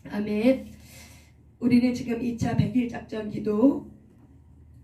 아멘. 우리는 지금 2차 100일 작전 기도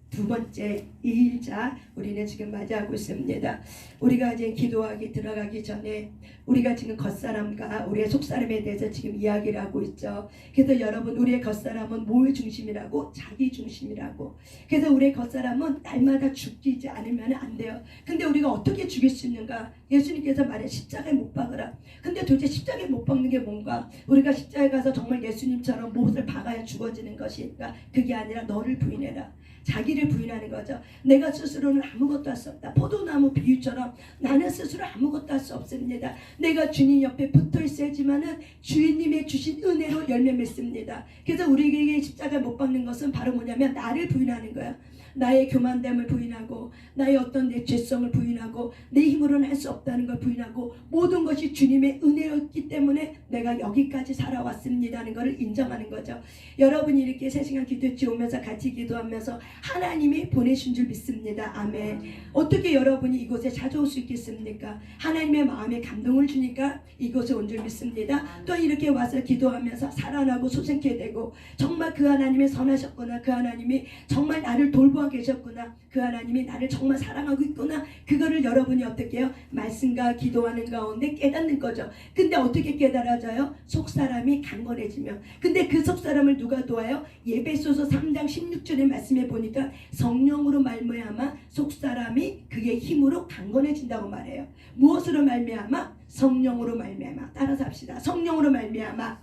두 번째 2일차 우리는 지금 맞이하고 있습니다. 우리가 이제 기도하기 들어가기 전에 우리가 지금 겉사람과 우리의 속사람에 대해서 지금 이야기를 하고 있죠. 그래서 여러분, 우리의 겉사람은 뭐의 중심이라고? 자기 중심이라고. 그래서 우리의 겉사람은 날마다 죽이지 않으면 안 돼요. 근데 우리가 어떻게 죽일 수 있는가? 예수님께서 말해 십자가에 못 박으라. 근데 도대체 십자가에 못 박는 게 뭔가? 우리가 십자가에 가서 정말 예수님처럼 못을 박아야 죽어지는 것이니까 그게 아니라 너를 부인해라. 자기를 부인하는 거죠. 내가 스스로는 아무것도 할 수 없다. 포도나무 비유처럼 나는 스스로 아무것도 할 수 없습니다. 내가 주님 옆에 붙어 있어야지만은 주인님의 주신 은혜로 열매 맺습니다. 그래서 우리에게 십자가 못 박는 것은 바로 뭐냐면 나를 부인하는 거야. 나의 교만됨을 부인하고 나의 어떤 내 죄성을 부인하고 내 힘으로는 할 수 없다는 걸 부인하고 모든 것이 주님의 은혜였기 때문에 내가 여기까지 살아왔습니다는 것을 인정하는 거죠. 여러분이 이렇게 3시간 기도치 오면서 같이 기도하면서 하나님이 보내신 줄 믿습니다. 아멘. 어떻게 여러분이 이곳에 찾아올 수 있겠습니까? 하나님의 마음에 감동을 주니까 이곳에 온 줄 믿습니다. 또 이렇게 와서 기도하면서 살아나고 소생케 되고 정말 그 하나님이 선하셨구나, 그 하나님이 정말 나를 돌보아 계셨구나, 그 하나님이 나를 정말 사랑하고 있구나, 그거를 여러분이 어떻게 해요? 말씀과 기도하는 가운데 깨닫는 거죠. 근데 어떻게 깨달아져요? 속사람이 강건해지면. 근데 그 속사람을 누가 도와요? 예배소서 3장 16절의 말씀에 보니까 성령으로 말미암아 속사람이 그의 힘으로 강건해진다고 말해요. 무엇으로 말미암아? 성령으로 말미암아. 따라서 합시다. 성령으로 말미암아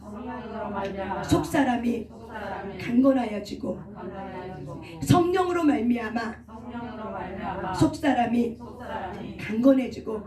속사람이 강건하여지고 성령으로 말미암아 속사람이 강건해지고.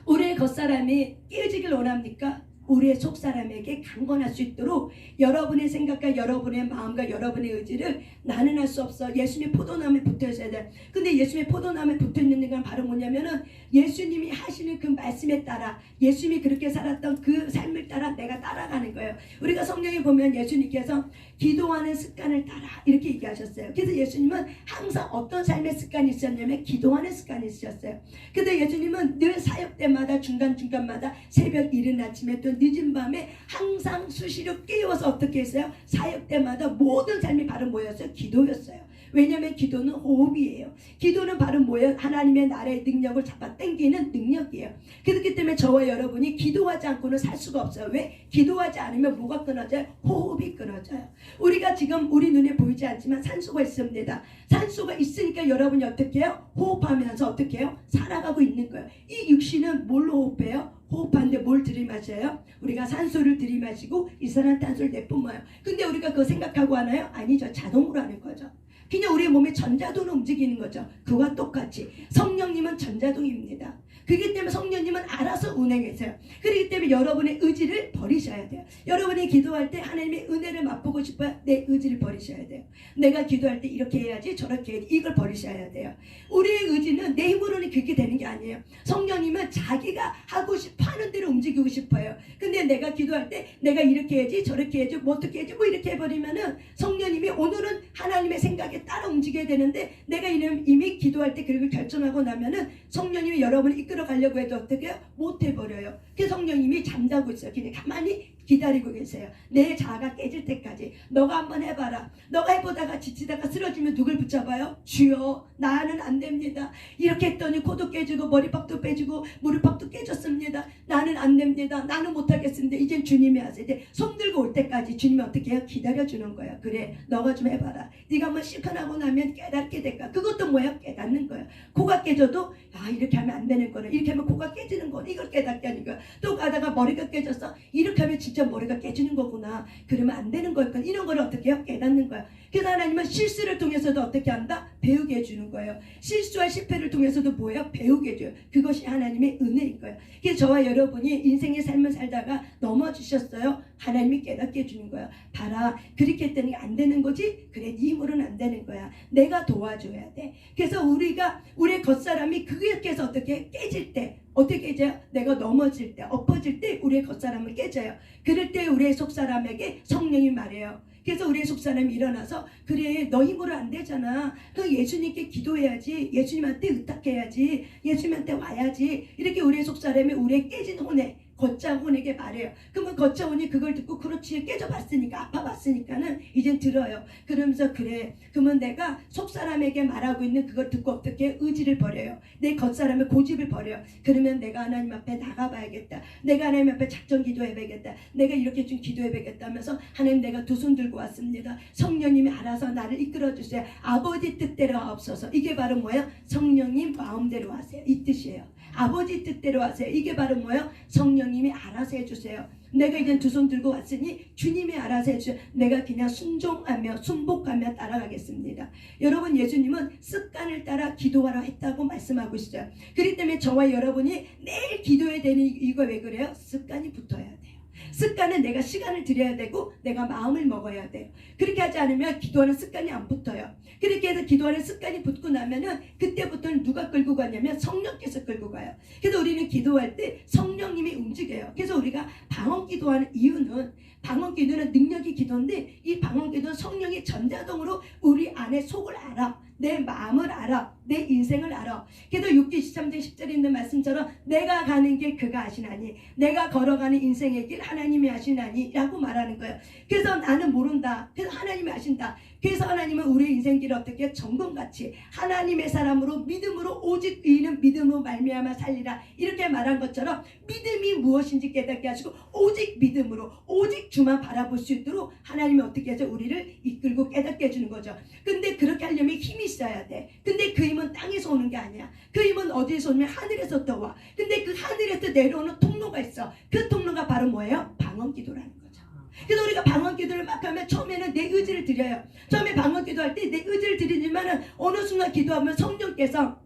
우리의 겉사람이 깨지길 원합니까? 우리의 속사람에게 강건할 수 있도록 여러분의 생각과 여러분의 마음과 여러분의 의지를 나는 할 수 없어. 예수님의 포도나무에 붙어 있어야 돼. 근데 예수님의 포도나무에 붙어 있는 건 바로 뭐냐면은 예수님이 하시는 그 말씀에 따라, 예수님이 그렇게 살았던 그 삶을 따라 내가 따라가는 거예요. 우리가 성경에 보면 예수님께서 기도하는 습관을 따라 이렇게 얘기하셨어요. 그래서 예수님은 항상 어떤 삶의 습관이 있었냐면 기도하는 습관이 있으셨어요. 근데 예수님은 늘 사역 때마다 중간중간마다 새벽 이른 아침에 또 늦은 밤에 항상 수시로 깨워서 어떻게 했어요? 사역 때마다 모든 삶이 바로 뭐였어요? 기도였어요. 왜냐하면 기도는 호흡이에요. 기도는 바로 뭐예요? 하나님의 나라의 능력을 잡아 당기는 능력이에요. 그렇기 때문에 저와 여러분이 기도하지 않고는 살 수가 없어요. 왜? 기도하지 않으면 뭐가 끊어져요? 호흡이 끊어져요. 우리가 지금 우리 눈에 보이지 않지만 산소가 있습니다. 산소가 있으니까 여러분이 어떻게 해요? 호흡하면서 어떻게 해요? 살아가고 있는 거예요. 이 육신은 뭘로 호흡해요? 호흡하는데 뭘 들이마셔요? 우리가 산소를 들이마시고 이산화탄소를 내뿜어요. 근데 우리가 그거 생각하고 하나요? 아니죠. 자동으로 하는 거죠. 그냥 우리 몸의 전자동을 움직이는 거죠. 그와 똑같이 성령님은 전자동입니다. 그렇기 때문에 성령님은 알아서 운행하세요. 그렇기 때문에 여러분의 의지를 버리셔야 돼요. 여러분이 기도할 때 하나님의 은혜를 맛보고 싶어요? 내 의지를 버리셔야 돼요. 내가 기도할 때 이렇게 해야지 저렇게 해야지, 이걸 버리셔야 돼요. 우리의 의지는 내 힘으로는 그렇게 되는 게 아니에요. 성령님은 자기가 하고 싶어 하는 대로 움직이고 싶어요. 근데 내가 기도할 때 내가 이렇게 해야지 저렇게 해야지 뭐 어떻게 해야지 뭐 이렇게 해버리면은 성령님이 오늘은 하나님의 생각에 따라 움직여야 되는데 내가 이미 기도할 때 그걸 결정하고 나면은 성령님이 여러분을 이끌어 가려고 해도 어떻게 해요? 못 해버려요. 그 성령님이 잠자고 있어요. 그냥 가만히 기다리고 계세요. 내 자아가 깨질 때까지. 너가 한번 해봐라. 너가 해보다가 지치다가 쓰러지면 누굴 붙잡아요? 주여, 나는 안 됩니다. 이렇게 했더니 코도 깨지고 머리팍도 빼지고 무릎팍도 깨졌습니다. 나는 안 됩니다. 나는 못하겠습니다. 이젠 주님이 하세요. 이제 손 들고 올 때까지 주님이 어떻게 해요? 기다려주는 거예요. 그래, 너가 좀 해봐라. 네가 한번 실천하고 나면 깨닫게 될까? 그것도 뭐야? 깨닫는 거예요. 코가 깨져도 이렇게 하면 안 되는 거는, 이렇게 하면 코가 깨지는 거는 이걸 깨닫게 하는 거야. 또 가다가 머리가 깨졌어. 이렇게 하면 진짜 머리가 깨지는 거구나. 그러면 안 되는 거니까 이런 걸 어떻게 해요? 깨닫는 거야. 그래서 하나님은 실수를 통해서도 어떻게 한다? 배우게 해주는 거예요. 실수와 실패를 통해서도 뭐예요? 배우게 해줘요. 그것이 하나님의 은혜인 거예요. 그래서 저와 여러분이 인생의 삶을 살다가 넘어지셨어요. 하나님이 깨닫게 해주는 거예요. 봐라, 그렇게 했더니 안 되는 거지? 그래, 네 힘으로는 안 되는 거야. 내가 도와줘야 돼. 그래서 우리의 겉사람이 그렇게 해서 어떻게 깨질 때, 어떻게 깨져요? 내가 넘어질 때, 엎어질 때 우리의 겉사람을 깨져요. 그럴 때 우리의 속사람에게 성령이 말해요. 그래서 우리의 속사람이 일어나서, 그래, 너 힘으로 안 되잖아. 그 예수님께 기도해야지. 예수님한테 의탁해야지. 예수님한테 와야지. 이렇게 우리의 속사람이 우리의 깨진 혼에, 걷자 혼에게 말해요. 그러면 걷자 혼이 그걸 듣고 그렇지 깨져봤으니까 아파봤으니까는 이젠 들어요. 그러면서 그래 그러면 내가 속사람에게 말하고 있는 그걸 듣고 어떻게 의지를 버려요. 내 겉사람의 고집을 버려요. 그러면 내가 하나님 앞에 나가봐야겠다. 내가 하나님 앞에 작전 기도해봐야겠다. 내가 이렇게 좀 기도해봐야겠다 하면서 하나님 내가 두 손 들고 왔습니다. 성령님이 알아서 나를 이끌어주세요. 아버지 뜻대로 하옵소서. 이게 바로 뭐예요? 성령님 마음대로 하세요. 이 뜻이에요. 아버지 뜻대로 하세요. 이게 바로 뭐예요? 성령님이 알아서 해주세요. 내가 이제 두 손 들고 왔으니 주님이 알아서 해주세요. 내가 그냥 순종하며 순복하며 따라가겠습니다. 여러분 예수님은 습관을 따라 기도하라 했다고 말씀하고 있어요. 그렇기 때문에 저와 여러분이 매일 기도해야 되는 이거 왜 그래요? 습관이 붙어야 돼요. 습관은 내가 시간을 들여야 되고 내가 마음을 먹어야 돼요. 그렇게 하지 않으면 기도하는 습관이 안 붙어요. 그렇게 해서 기도하는 습관이 붙고 나면은 그때부터는 누가 끌고 가냐면 성령께서 끌고 가요. 그래서 우리는 기도할 때 성령님이 움직여요. 그래서 우리가 방언 기도하는 이유는 방언 기도는 능력이 기도인데 이 방언 기도는 성령이 전자동으로 우리 안에 속을 알아. 내 마음을 알아. 내 인생을 알아. 그래서 6기 23장 10절에 있는 말씀처럼 내가 가는 길 그가 아시나니 내가 걸어가는 인생의 길 하나님이 아시나니 라고 말하는 거예요. 그래서 나는 모른다. 그래서 하나님이 아신다. 그래서 하나님은 우리의 인생길을 어떻게 정금같이 하나님의 사람으로 믿음으로 오직 의인은 믿음으로 말미암아 살리라 이렇게 말한 것처럼 믿음이 무엇인지 깨닫게 하시고 오직 믿음으로 오직 주만 바라볼 수 있도록 하나님이 어떻게 해서 우리를 이끌고 깨닫게 해주는 거죠. 근데 그렇게 하려면 힘이 있어야 돼. 근데 그 힘은 땅에서 오는 게 아니야. 그 힘은 어디에서 오면 하늘에서 떠와. 근데 그 하늘에서 내려오는 통로가 있어. 그 통로가 바로 뭐예요? 방언 기도라는 거죠. 그래서 우리가 방언 기도를 막 하면 처음에는 내 의지를 드려요. 처음에 방언 기도할 때 내 의지를 드리지만은 어느 순간 기도하면 성령께서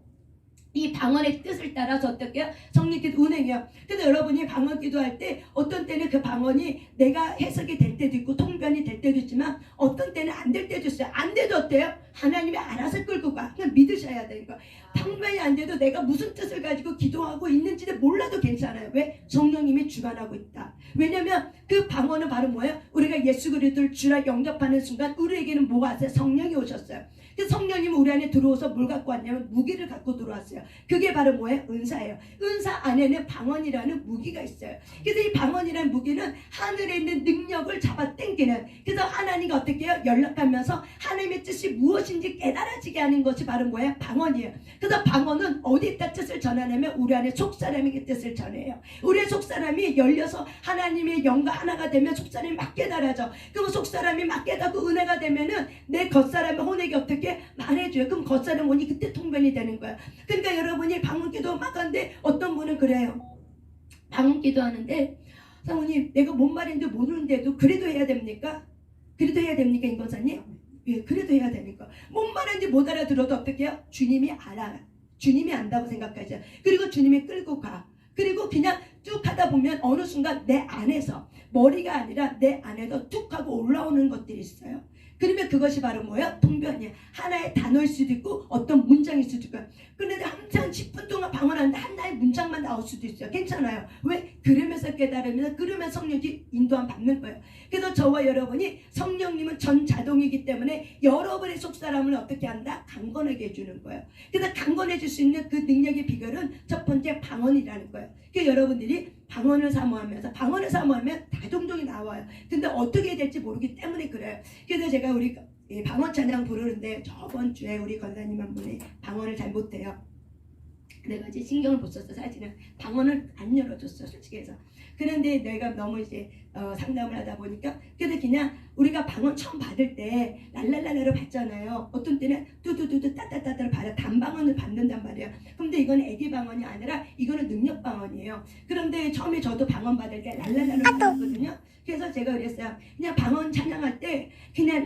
이 방언의 뜻을 따라서 어떻게 해요? 성령께서 운행해요. 그래서 여러분이 방언 기도할 때 어떤 때는 그 방언이 내가 해석이 될 때도 있고 통변이 될 때도 있지만 어떤 때는 안 될 때도 있어요. 안 돼도 어때요? 하나님이 알아서 끌고 가. 그냥 믿으셔야 돼요. 통변이 안 돼도 내가 무슨 뜻을 가지고 기도하고 있는지를 몰라도 괜찮아요. 왜? 성령님이 주관하고 있다. 왜냐면 그 방언은 바로 뭐예요? 우리가 예수 그리스도를 주라 영접하는 순간 우리에게는 뭐가 왔어요? 성령이 오셨어요. 성령님은 우리 안에 들어와서 뭘 갖고 왔냐면 무기를 갖고 들어왔어요. 그게 바로 뭐예요? 은사예요. 은사 안에는 방언이라는 무기가 있어요. 그래서 이 방언이라는 무기는 하늘에 있는 능력을 잡아 당기는, 그래서 하나님과 어떻게 해요? 연락하면서 하나님의 뜻이 무엇인지 깨달아지게 하는 것이 바로 뭐예요? 방언이에요. 그래서 방언은 어디다 뜻을 전하냐면 우리 안에 속사람에게 뜻을 전해요. 우리의 속사람이 열려서 하나님의 영과 하나가 되면 속사람이 막 깨달아져. 그럼 속사람이 막 깨닫고 은혜가 되면은 내 겉사람의 혼에게 어떻게 말해줘요. 그럼 겉사람 혼이 그때 통변이 되는 거예요. 그러니까 여러분이 방언기도 막 하는데 어떤 분은 그래요. 방언기도 하는데 사모님 내가 뭔 말인지 모르는데도 그래도 해야 됩니까? 그래도 해야 됩니까 임권사님? 예, 그래도 해야 되니까. 뭔 말인지 못 알아들어도 어떻게 해요? 주님이 알아. 주님이 안다고 생각하죠. 그리고 주님이 끌고 가. 그리고 그냥 쭉 하다 보면 어느 순간 내 안에서 머리가 아니라 내 안에서 툭 하고 올라오는 것들이 있어요. 그러면 그것이 바로 뭐야? 통변이야. 하나의 단어일 수도 있고 어떤 문장일 수도 있고. 그런데 한참 10분 동안 방언하는데 하나의 문장만 나올 수도 있어요. 괜찮아요. 왜? 그러면서 깨달으면서 그러면서 성령이 인도함 받는 거예요. 그래서 저와 여러분이 성령님은 전자동이기 때문에 여러분의 속사람을 어떻게 한다? 강건하게 해주는 거예요. 그래서 강건해질 수 있는 그 능력의 비결은 첫 번째 방언이라는 거예요. 그러니까 여러분들이 방언을 사모하면서 방언을 사모하면 다종종이 나와요. 근데 어떻게 해야 될지 모르기 때문에 그래요. 그래서 제가 우리 방언 찬양 부르는데 저번 주에 우리 권사님 한 분이 방언을 잘 못해요. 내가 이제 신경을 못 썼어. 사실은 방언을 안 열어줬어 솔직히 해서. 그런데 내가 너무 이제 상담을 하다 보니까 그래서 그냥 우리가 방언 처음 받을 때 랄랄랄라를 받잖아요. 어떤 때는 뚜두두두 따따따따를 받아 단방언을 받는단 말이에요. 근데 이건 애기 방언이 아니라 이거는 능력 방언이에요. 그런데 처음에 저도 방언 받을 때 랄랄랄라를 받았거든요. 그래서 제가 그랬어요. 그냥 방언 찬양할 때 그냥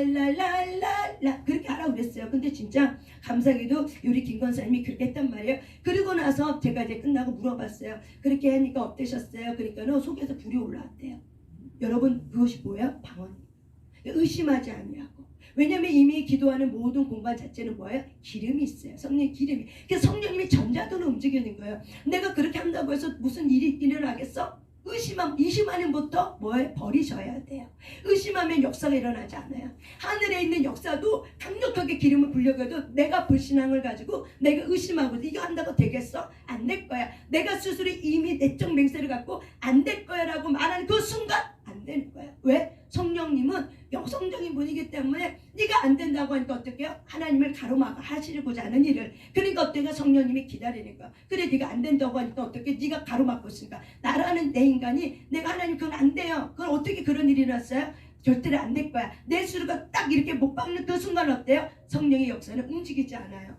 랄랄랄랄랄랄랄랄랄랄랄랄랄라 그렇게 하라고 그랬어요. 근데 진짜 감사하게도 우리 김권사님이 그렇게 했단 말이에요. 그리고 나서 제가 이제 끝나고 물어봤어요. 그렇게 하니까 어떠셨어요? 그러니까는 속에서 불이 올라왔대요. 여러분 그것이 뭐예요? 방언. 의심하지 아니하고. 왜냐면 이미 기도하는 모든 공간 자체는 뭐예요? 기름이 있어요. 성령의 기름이. 그래서 성령님이 전자도로 움직이는 거예요. 내가 그렇게 한다고 해서 무슨 일이 일어나겠어? 의심하는부터 뭐에 버리셔야 돼요. 의심하면 역사가 일어나지 않아요. 하늘에 있는 역사도 강력하게 기름을 불려가도 내가 불신앙을 가지고 내가 의심하고 이거 한다고 되겠어? 안 될 거야. 내가 스스로 이미 내적 맹세를 갖고 안 될 거야 라고 말하는 그 순간 안 되는 거야. 왜? 성령님은 영성적인 분이기 때문에 네가 안 된다고 하니까 어떻게 해요? 하나님을 가로막아 하시고자 하는 일을. 그러니까 어떻게 성령님이 기다리는 거야. 그래 네가 안 된다고 하니까 어떻게 네가 가로막고 있으니까 나라는 내 인간이 내가 하나님 그건 안 돼요. 그건 어떻게 그런 일이 일어났어요? 절대로 안 될 거야. 내 수가 딱 이렇게 못 박는 그 순간 어때요? 성령의 역사는 움직이지 않아요.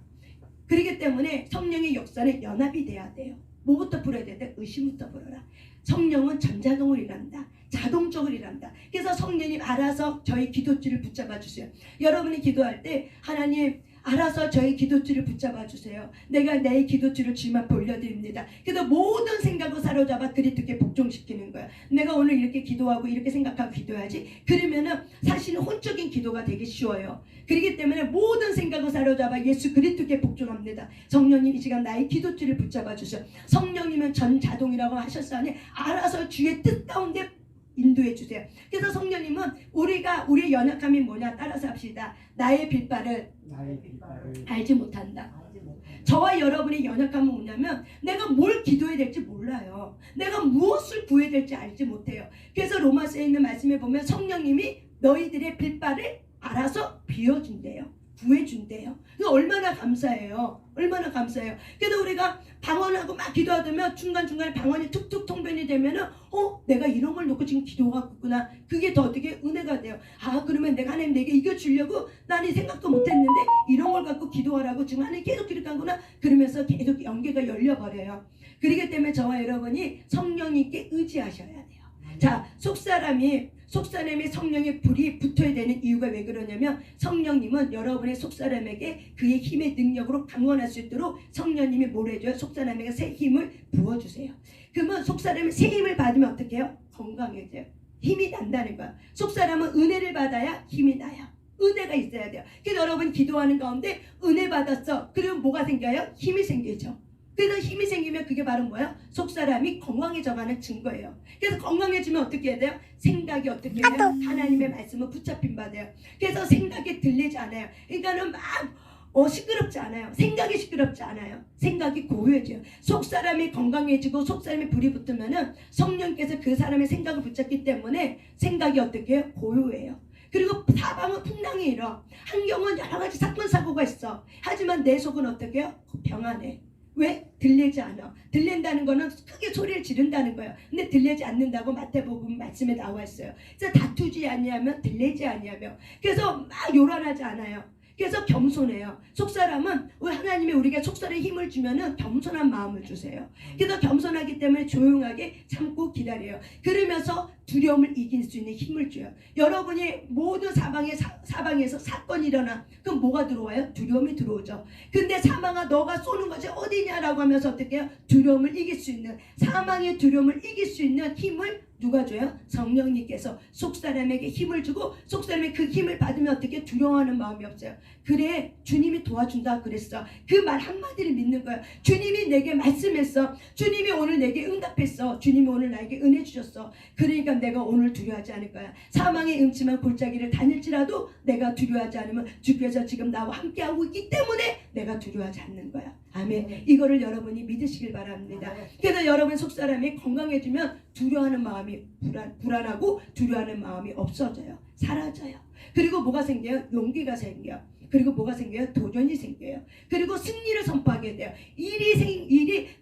그렇기 때문에 성령의 역사는 연합이 돼야 돼요. 뭐부터 불어야 되는데 의심부터 불어라. 성령은 전자동을 일한다. 자동적으로 일한다. 그래서 성령님 알아서 저희 기도줄을 붙잡아 주세요. 여러분이 기도할 때 하나님 알아서 저희 기도줄을 붙잡아 주세요. 내가 내 기도줄을 주님 앞에 올려드립니다. 그래서 모든 생각을 사로잡아 그리스도께 복종시키는 거야. 내가 오늘 이렇게 기도하고 이렇게 생각하고 기도해야지. 그러면은 사실은 혼적인 기도가 되기 쉬워요. 그렇기 때문에 모든 생각을 사로잡아 예수 그리스도께 복종합니다. 성령님 이 시간 나의 기도줄을 붙잡아 주세요. 성령님은 전자동이라고 하셨으니 알아서 주의 뜻 가운데 인도해 주세요. 그래서 성령님은 우리의 연약함이 뭐냐 따라서 합시다. 나의 빌바를 알지 못한다. 저와 여러분의 연약함은 뭐냐면 내가 뭘 기도해야 될지 몰라요. 내가 무엇을 구해야 될지 알지 못해요. 그래서 로마서에 있는 말씀에 보면 성령님이 너희들의 빌바를 알아서 비워준대요. 구해준대요. 얼마나 감사해요. 얼마나 감사해요. 그래도 우리가 방언하고 막 기도하다면 중간중간에 방언이 툭툭 통변이 되면은 내가 이런 걸 놓고 지금 기도하고 있구나. 그게 더 어떻게 은혜가 돼요. 그러면 내가 하나님 내게 이겨주려고 나는 생각도 못했는데 이런 걸 갖고 기도하라고 지금 하나님 계속 기록하구나. 그러면서 계속 연계가 열려버려요. 그렇기 때문에 저와 여러분이 성령님께 의지하셔야 돼요. 자, 속사람이 성령의 불이 붙어야 되는 이유가 왜 그러냐면 성령님은 여러분의 속사람에게 그의 힘의 능력으로 강건할 수 있도록 성령님이 뭘 해줘요? 속사람에게 새 힘을 부어주세요. 그러면 속사람이 새 힘을 받으면 어떻게 해요? 건강해져요. 힘이 난다는 거야. 속사람은 은혜를 받아야 힘이 나요. 은혜가 있어야 돼요. 그래서 여러분 기도하는 가운데 은혜 받았어. 그러면 뭐가 생겨요? 힘이 생기죠. 그래서 힘이 생기면 그게 바로 뭐예요? 속사람이 건강해져가는 증거예요. 그래서 건강해지면 어떻게 해야 돼요? 생각이 어떻게 해요? 하나님의 말씀을 붙잡힌 바 돼요. 그래서 생각이 들리지 않아요. 그러니까는 막 시끄럽지 않아요. 생각이 시끄럽지 않아요. 생각이 고요해져요. 속사람이 건강해지고 속사람이 불이 붙으면은 성령께서 그 사람의 생각을 붙잡기 때문에 생각이 어떻게 해요? 고요해요. 그리고 사방은 풍랑이 일어. 환경은 여러 가지 사건 사고가 있어. 하지만 내 속은 어떻게 해요? 평안해. 왜? 들리지 않아. 들린다는 거는 크게 소리를 지른다는 거예요. 근데 들리지 않는다고 마태복음 말씀에 나와 있어요. 그래서 다투지 아니하면 들리지 아니하며. 그래서 막 요란하지 않아요. 그래서 겸손해요. 속사람은 하나님이 우리가 속사람에 힘을 주면은 겸손한 마음을 주세요. 그래서 겸손하기 때문에 조용하게 참고 기다려요. 그러면서 두려움을 이길 수 있는 힘을 줘요. 여러분이 모든 사방에서 사건이 일어나 그럼 뭐가 들어와요? 두려움이 들어오죠. 근데 사망아 너가 쏘는 것이 어디냐라고 하면서 어떻게 해요? 두려움을 이길 수 있는 사망의 두려움을 이길 수 있는 힘을 누가 줘요? 성령님께서 속사람에게 힘을 주고 속사람이 그 힘을 받으면 어떻게 두려워하는 마음이 없어요. 그래 주님이 도와준다 그랬어. 그 말 한마디를 믿는 거예요. 주님이 내게 말씀했어. 주님이 오늘 내게 응답했어. 주님이 오늘 나에게 은혜 주셨어. 그러니까 내가 오늘 두려워하지 않을 거야. 사망의 음침한 골짜기를 다닐지라도 내가 두려워하지 않으면 주께서 지금 나와 함께하고 있기 때문에 내가 두려워하지 않는 거야. 아멘. 이거를 여러분이 믿으시길 바랍니다. 그래서 여러분 속사람이 건강해지면 두려워하는 마음이 불안하고 두려워하는 마음이 없어져요. 사라져요. 그리고 뭐가 생겨요? 용기가 생겨요. 그리고 뭐가 생겨요? 도전이 생겨요. 그리고 승리를 선포하게 돼요.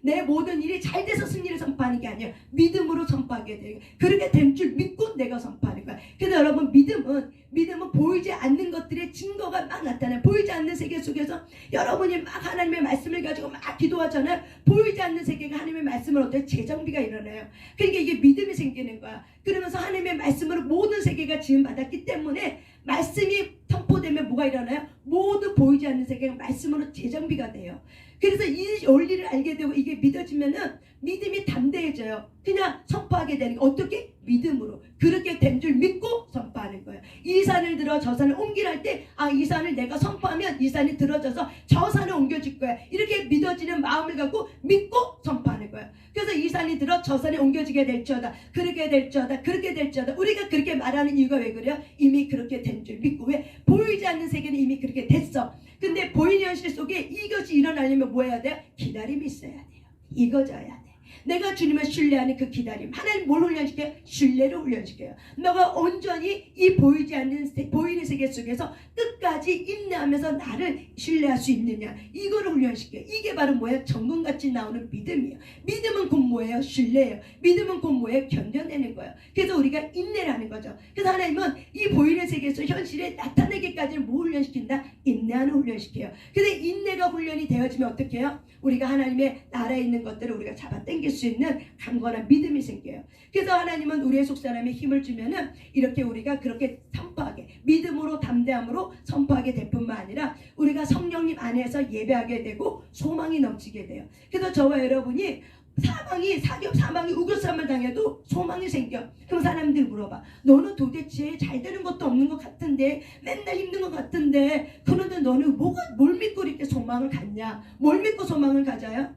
내 모든 일이 잘 돼서 승리를 선포하는 게 아니에요. 믿음으로 선포하게 돼요. 그렇게 된 줄 믿고 내가 선포하는 거야. 그래서 여러분 믿음은 보이지 않는 것들의 증거가 막 나타나요. 보이지 않는 세계 속에서 여러분이 막 하나님의 말씀을 가지고 막 기도하잖아요. 보이지 않는 세계가 하나님의 말씀을 어때요? 재정비가 일어나요. 그러니까 이게 믿음이 생기는 거야. 그러면서 하나님의 말씀으로 모든 세계가 지음받았기 때문에 말씀이 선포되면 뭐가 일어나요? 모두 보이지 않는 세계가 말씀으로 재정비가 돼요. 그래서 이 원리를 알게 되고 이게 믿어지면은 믿음이 담대해져요. 그냥 선포하게 되는 게 어떻게? 믿음으로. 그렇게 된 줄 믿고 선포하는 거예요. 이 산을 들어 저 산을 옮기라 할 때 이 산을 내가 선포하면 이 산이 들어져서 저 산을 옮겨질 거야. 이렇게 믿어지는 마음을 갖고 믿고 선포하는 거예요. 그래서 이 산이 들어 저 산에 옮겨지게 될지어다. 그렇게 될지어다. 그렇게 될지어다. 우리가 그렇게 말하는 이유가 왜 그래요? 이미 그렇게 된 줄 믿고. 왜? 보이지 않는 세계는 이미 그렇게 됐어. 근데 보이는 현실 속에 이것이 일어나려면 뭐 해야 돼요? 기다림이 있어야 돼요. 익어져야 돼. 내가 주님을 신뢰하는 그 기다림. 하나님 뭘 훈련시켜요? 신뢰를 훈련시켜요. 너가 온전히 이 보이지 않는 보이는 세계 속에서 끝까지 인내하면서 나를 신뢰할 수 있느냐, 이거를 훈련시켜요. 이게 바로 뭐예요? 정금같이 나오는 믿음이에요. 믿음은 곧 뭐예요? 신뢰예요. 믿음은 곧 뭐예요? 견뎌내는 거예요. 그래서 우리가 인내를 하는 거죠. 그래서 하나님은 이 보이는 세계에서 현실에 나타내기까지는 뭐 훈련시킨다? 인내하는 훈련시켜요. 근데 인내가 훈련이 되어지면 어떻게 해요? 우리가 하나님의 나라에 있는 것들을 우리가 잡아 당길 수 있는 강건한 믿음이 생겨요. 그래서 하나님은 우리의 속사람에 힘을 주면은 이렇게 우리가 그렇게 선포하게, 믿음으로 담대함으로 선포하게 될 뿐만 아니라 우리가 성령님 안에서 예배하게 되고 소망이 넘치게 돼요. 그래서 저와 여러분이 사망이 우겨쌈을 당해도 소망이 생겨. 그럼 사람들이 물어봐. 너는 도대체 잘 되는 것도 없는 것 같은데, 맨날 힘든 것 같은데, 그런데 너는 뭘 믿고 이렇게 소망을 갖냐? 뭘 믿고 소망을 가져요?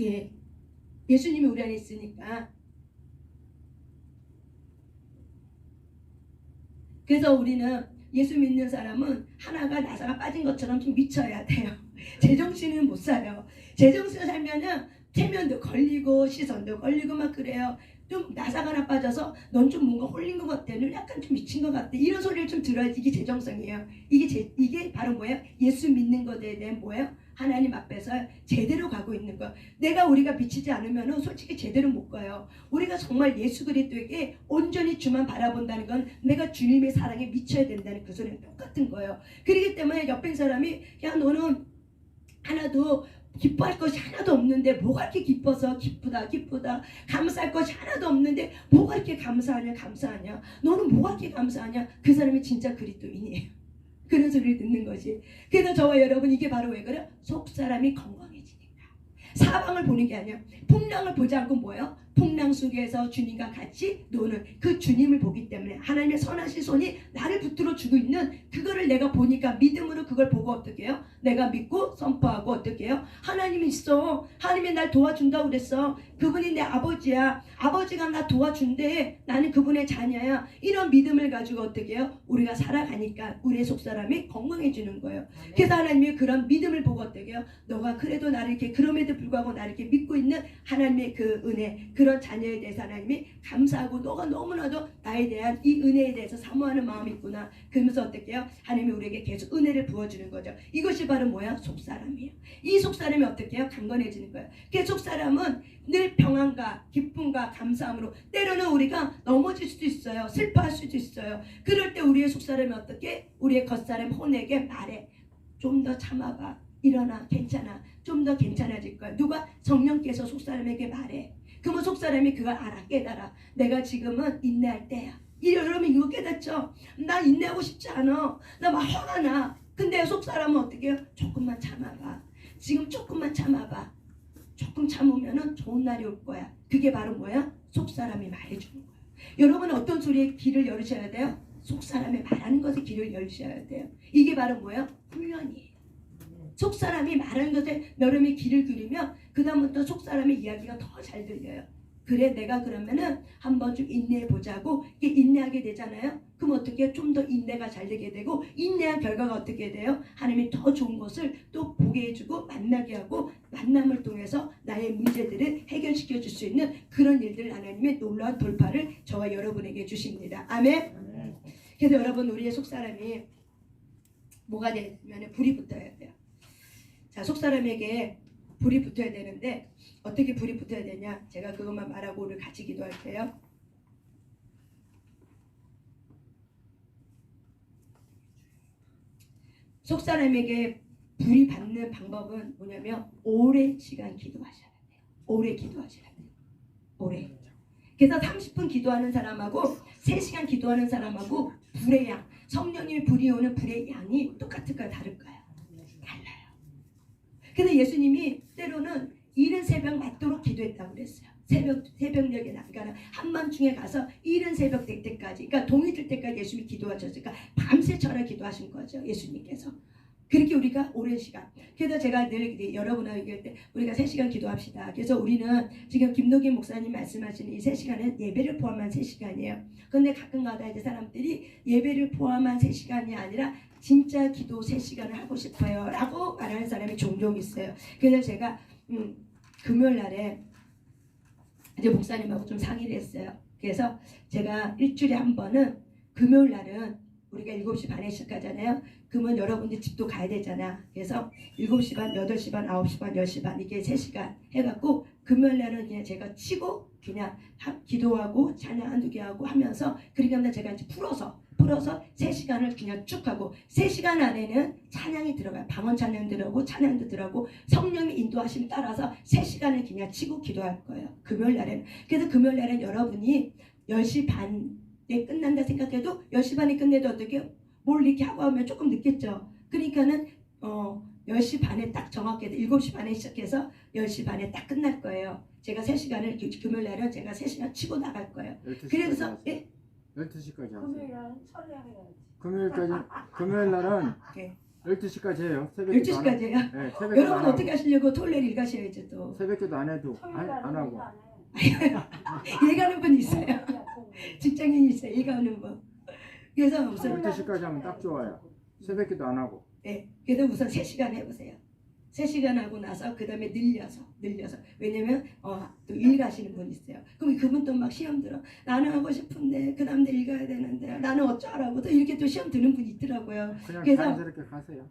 예, 예수님이 우리 안에 있으니까. 그래서 우리는 예수 믿는 사람은 하나가 나사가 빠진 것처럼 좀 미쳐야 돼요. 제정신은 못 살아요. 제정신을 살면은 체면도 걸리고 시선도 걸리고 막 그래요. 좀 나사가 하나 빠져서 넌 좀 뭔가 홀린 것 같아. 넌 약간 좀 미친 것 같아. 이런 소리를 좀 들어야지. 이게 제정성이에요. 이게 바로 뭐예요? 예수 믿는 것에 대한 뭐예요? 하나님 앞에서 제대로 가고 있는 거. 우리가 미치지 않으면 솔직히 제대로 못 가요. 우리가 정말 예수 그리스도에게 온전히 주만 바라본다는 건 내가 주님의 사랑에 미쳐야 된다는 그 소리는 똑같은 거예요. 그렇기 때문에 옆에 있는 사람이 야 너는 하나도 기뻐할 것이 하나도 없는데 뭐가 이렇게 기뻐서 기쁘다 감사할 것이 하나도 없는데 뭐가 이렇게 감사하냐 너는 뭐가 이렇게 감사하냐. 그 사람이 진짜 그리스도인이에요. 그런 소리를 듣는 것이. 그래서 저와 여러분 이게 바로 왜 그래요? 속사람이 건강해지니까. 사방을 보는 게 아니야. 풍랑을 보지 않고 뭐예요? 풍랑 속에서 주님과 같이 노는 그 주님을 보기 때문에 하나님의 선하신 손이 나를 붙들어 주고 있는 그거를 내가 보니까 믿음으로 그걸 보고 어떻게 해요? 내가 믿고 선포하고 어떻게 해요? 하나님이 있어. 하나님이 날 도와준다고 그랬어. 그분이 내 아버지야. 아버지가 나 도와준대. 나는 그분의 자녀야. 이런 믿음을 가지고 어떻게 해요? 우리가 살아가니까 우리의 속사람이 건강해지는 거예요. 그래서 하나님이 그런 믿음을 보고 어떻게 해요? 너가 그래도 나를 이렇게 그럼에도 불구하고 나를 이렇게 믿고 있는 하나님의 그 은혜, 그런 자녀에 대해서 하나님이 감사하고 너가 너무나도 나에 대한 이 은혜에 대해서 사모하는 마음이 있구나. 그러면서 어떻게 해요? 하나님이 우리에게 계속 은혜를 부어주는 거죠. 이것이 바로 뭐야? 속사람이에요. 이 속사람이 어떻게 해요? 강건해지는 거예요. 그 속사람은 늘 평안과 기쁨과 감사함으로, 때로는 우리가 넘어질 수도 있어요. 슬퍼할 수도 있어요. 그럴 때 우리의 속사람이 어떻게? 우리의 겉사람 혼에게 말해. 좀 더 참아봐. 일어나. 괜찮아. 좀 더 괜찮아질 거야. 누가? 성령께서 속사람에게 말해. 그러면 속사람이 그걸 알아. 깨달아. 내가 지금은 인내할 때야. 여러분 이거 깨닫죠? 나 인내하고 싶지 않아. 나 막 화가 나. 근데 속사람은 어떻게 해요? 조금만 참아봐. 지금 조금만 참아봐. 조금 참으면 좋은 날이 올 거야. 그게 바로 뭐야? 속사람이 말해주는 거야. 여러분은 어떤 소리에 귀를 열으셔야 돼요? 속사람이 말하는 것에 귀를 열으셔야 돼요. 이게 바로 뭐야? 훈련이에요. 속사람이 말하는 것에 여러분이 귀를 기울이면 그 다음부터 속사람의 이야기가 더 잘 들려요. 그래 내가 그러면은 한번 좀 인내해 보자고 이게 인내하게 되잖아요. 그럼 어떻게 좀 더 인내가 잘 되게 되고, 인내한 결과가 어떻게 돼요? 하나님이 더 좋은 것을 또 보게 해주고 만나게 하고, 만남을 통해서 나의 문제들을 해결시켜 줄 수 있는 그런 일들, 하나님의 놀라운 돌파를 저와 여러분에게 주십니다. 아멘. 그래서 여러분 우리의 속사람이 뭐가 되면 불이 붙어야 돼요. 자, 속사람에게 불이 붙어야 되는데 어떻게 불이 붙어야 되냐? 제가 그것만 말하고 오늘 같이 기도할게요. 속사람에게 불이 받는 방법은 뭐냐면 오랜 시간 기도하셔야 돼요. 오래 기도하셔야 돼요. 오래. 그래서 30분 기도하는 사람하고 3시간 기도하는 사람하고 불의 양, 성령님의 불이 오는 불의 양이 똑같을까요? 다를까요? 달라요. 근데 예수님이 때로는 이른 새벽 맞도록 기도했다고 그랬어요. 새벽녘에 그러니까 한밤중에 가서 이른 새벽 될 때까지, 그러니까 동이 들 때까지 예수님이 기도하셨으니까 밤새처럼 기도하신 거죠. 예수님께서. 그렇게 우리가 오랜 시간. 그래서 제가 늘 여러분하고 얘기할 때 우리가 3시간 기도합시다. 그래서 우리는 지금 김노긴 목사님 말씀하시는 이 3시간은 예배를 포함한 3시간이에요. 그런데 가끔가다 이제 사람들이 예배를 포함한 3시간이 아니라 진짜 기도 3시간을 하고 싶어요 라고 말하는 사람이 종종 있어요. 그래서 제가 금요일 날에 이제 목사님하고 좀 상의를 했어요. 그래서 제가 일주일에 한 번은 금요일 날은 우리가 7시 반에 시작하잖아요. 그러면 여러분들 집도 가야 되잖아. 그래서 7시 반, 8시 반, 9시 반, 10시 반 이게 3시간 해갖고 금요일 날은 그냥 제가 치고 그냥 기도하고 찬양 한두 개 하고 하면서 그러니까 제가 이제 풀어서 3시간을 그냥 쭉 하고 3시간 안에는 찬양이 들어가요. 방언 찬양 들어가고 찬양도 들어가고 성령의 인도하심 따라서 3시간을 그냥 치고 기도할 거예요. 금요일 날에는. 그래서 금요일 날에는 여러분이 10시 반에 끝난다 생각해도 10시 반에 끝내도 어떻게 뭘 이렇게 하고 하면 조금 늦겠죠. 그러니까는 10시 반에 딱 정확히 7시 반에 시작해서 10시 반에 딱 끝날 거예요. 제가 3시간을 금요일 날은 제가 3시간 치고 나갈 거예요. 그래서 12시까지 하세요. 금요일날은 철야해야지. 금요일 날은 네. 12시까지 해요. 12시까지 해요? 네, 새벽 여러분 어떻게 하시려고 토요일 일 가셔야죠 또. 새벽기도 안 해도 안 하고. 일 가는 분 있어요. 직장인 있어요. 일 가는 분. 그래서 우선 12시까지 하면 딱 좋아요. 새벽기도 안 하고. 네, 그래서 우선 3시간 해보세요. 3시간 하고 나서 그 다음에 늘려서 왜냐면 또 일 가시는 분 있어요. 그럼 그분 또 막 시험 들어. 나는 하고 싶은데 그 다음에 일 가야 되는데 나는 어쩌라고 또 이렇게 또 시험 드는 분 있더라고요. 그냥 그래서 자연스럽게 가세요.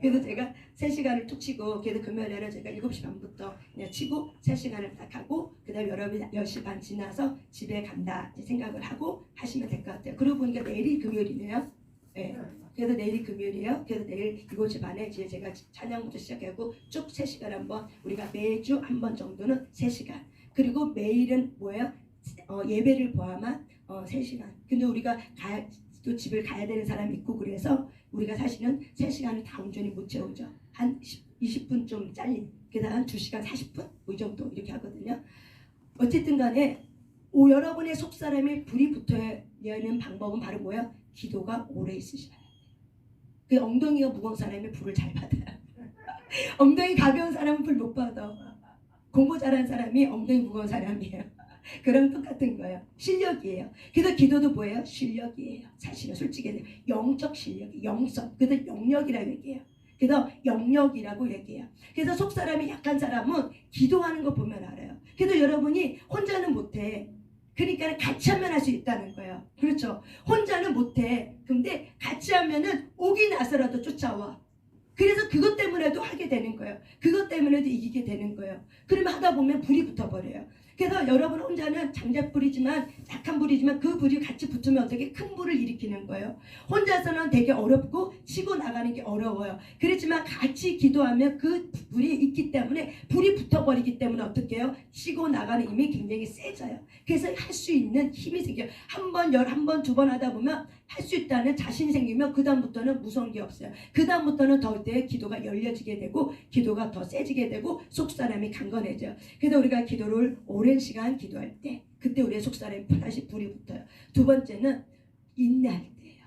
그래서 제가 3시간을 툭 치고 그래서 금요일에는 제가 7시 반부터 그냥 치고 3시간을 딱 하고 그 다음에 여러분이 10시 반 지나서 집에 간다 이제 생각을 하고 하시면 될 것 같아요. 그러고 보니까 내일이 금요일이네요. 네. 그래서 내일이 금요일이에요. 그래서 내일 7시 반에 이제 제가 찬양부터 시작하고 쭉 3시간 한번 우리가 매주 한 번 정도는 3시간. 그리고 매일은 뭐예요? 예배를 포함한 3시간. 근데 우리가 또 집을 가야 되는 사람이 있고 그래서 우리가 사실은 3시간을 다 온전히 못 채우죠. 한 20분 좀 잘린. 그래서 한 2시간 40분 이 정도 이렇게 하거든요. 어쨌든 간에 여러분의 속사람에 불이 붙어야 하는 방법은 바로 뭐예요? 기도가 오래 있으셔야 돼요. 그 엉덩이가 무거운 사람이 불을 잘 받아요. 엉덩이 가벼운 사람은 불 못 받아. 공부 잘하는 사람이 엉덩이 무거운 사람이에요. 그런 똑같은 거예요. 실력이에요. 그래서 기도도 뭐예요? 실력이에요. 사실은 솔직히 영적 실력이 영성. 그래서 영역이라고 얘기해요. 그래서 영역이라고 얘기해요. 그래서 속 사람이 약한 사람은 기도하는 거 보면 알아요. 그래서 여러분이 혼자는 못해. 그러니까 같이 하면 할 수 있다는 거예요. 그렇죠? 혼자는 못해. 근데 같이 하면은 오기 나서라도 쫓아와. 그래서 그것 때문에도 하게 되는 거예요. 그것 때문에도 이기게 되는 거예요. 그러면 하다 보면 불이 붙어버려요. 그래서 여러분 혼자는 장작불이지만 약한 불이지만 그 불이 같이 붙으면 어떻게 큰 불을 일으키는 거예요. 혼자서는 되게 어렵고 치고 나가는 게 어려워요. 그렇지만 같이 기도하면 그 불이 있기 때문에 불이 붙어버리기 때문에 어떻게 해요? 치고 나가는 힘이 굉장히 세져요. 그래서 할 수 있는 힘이 생겨요. 한 번, 11번, 2번 하다 보면 할 수 있다는 자신이 생기면 그 다음부터는 무서운 게 없어요. 그 다음부터는 더 내 기도가 열려지게 되고 기도가 더 세지게 되고 속사람이 강건해져요. 그래서 우리가 기도를 오랜 시간 기도할 때 그때 우리의 속사람이 다시 불이 붙어요. 두 번째는 인내할 때예요.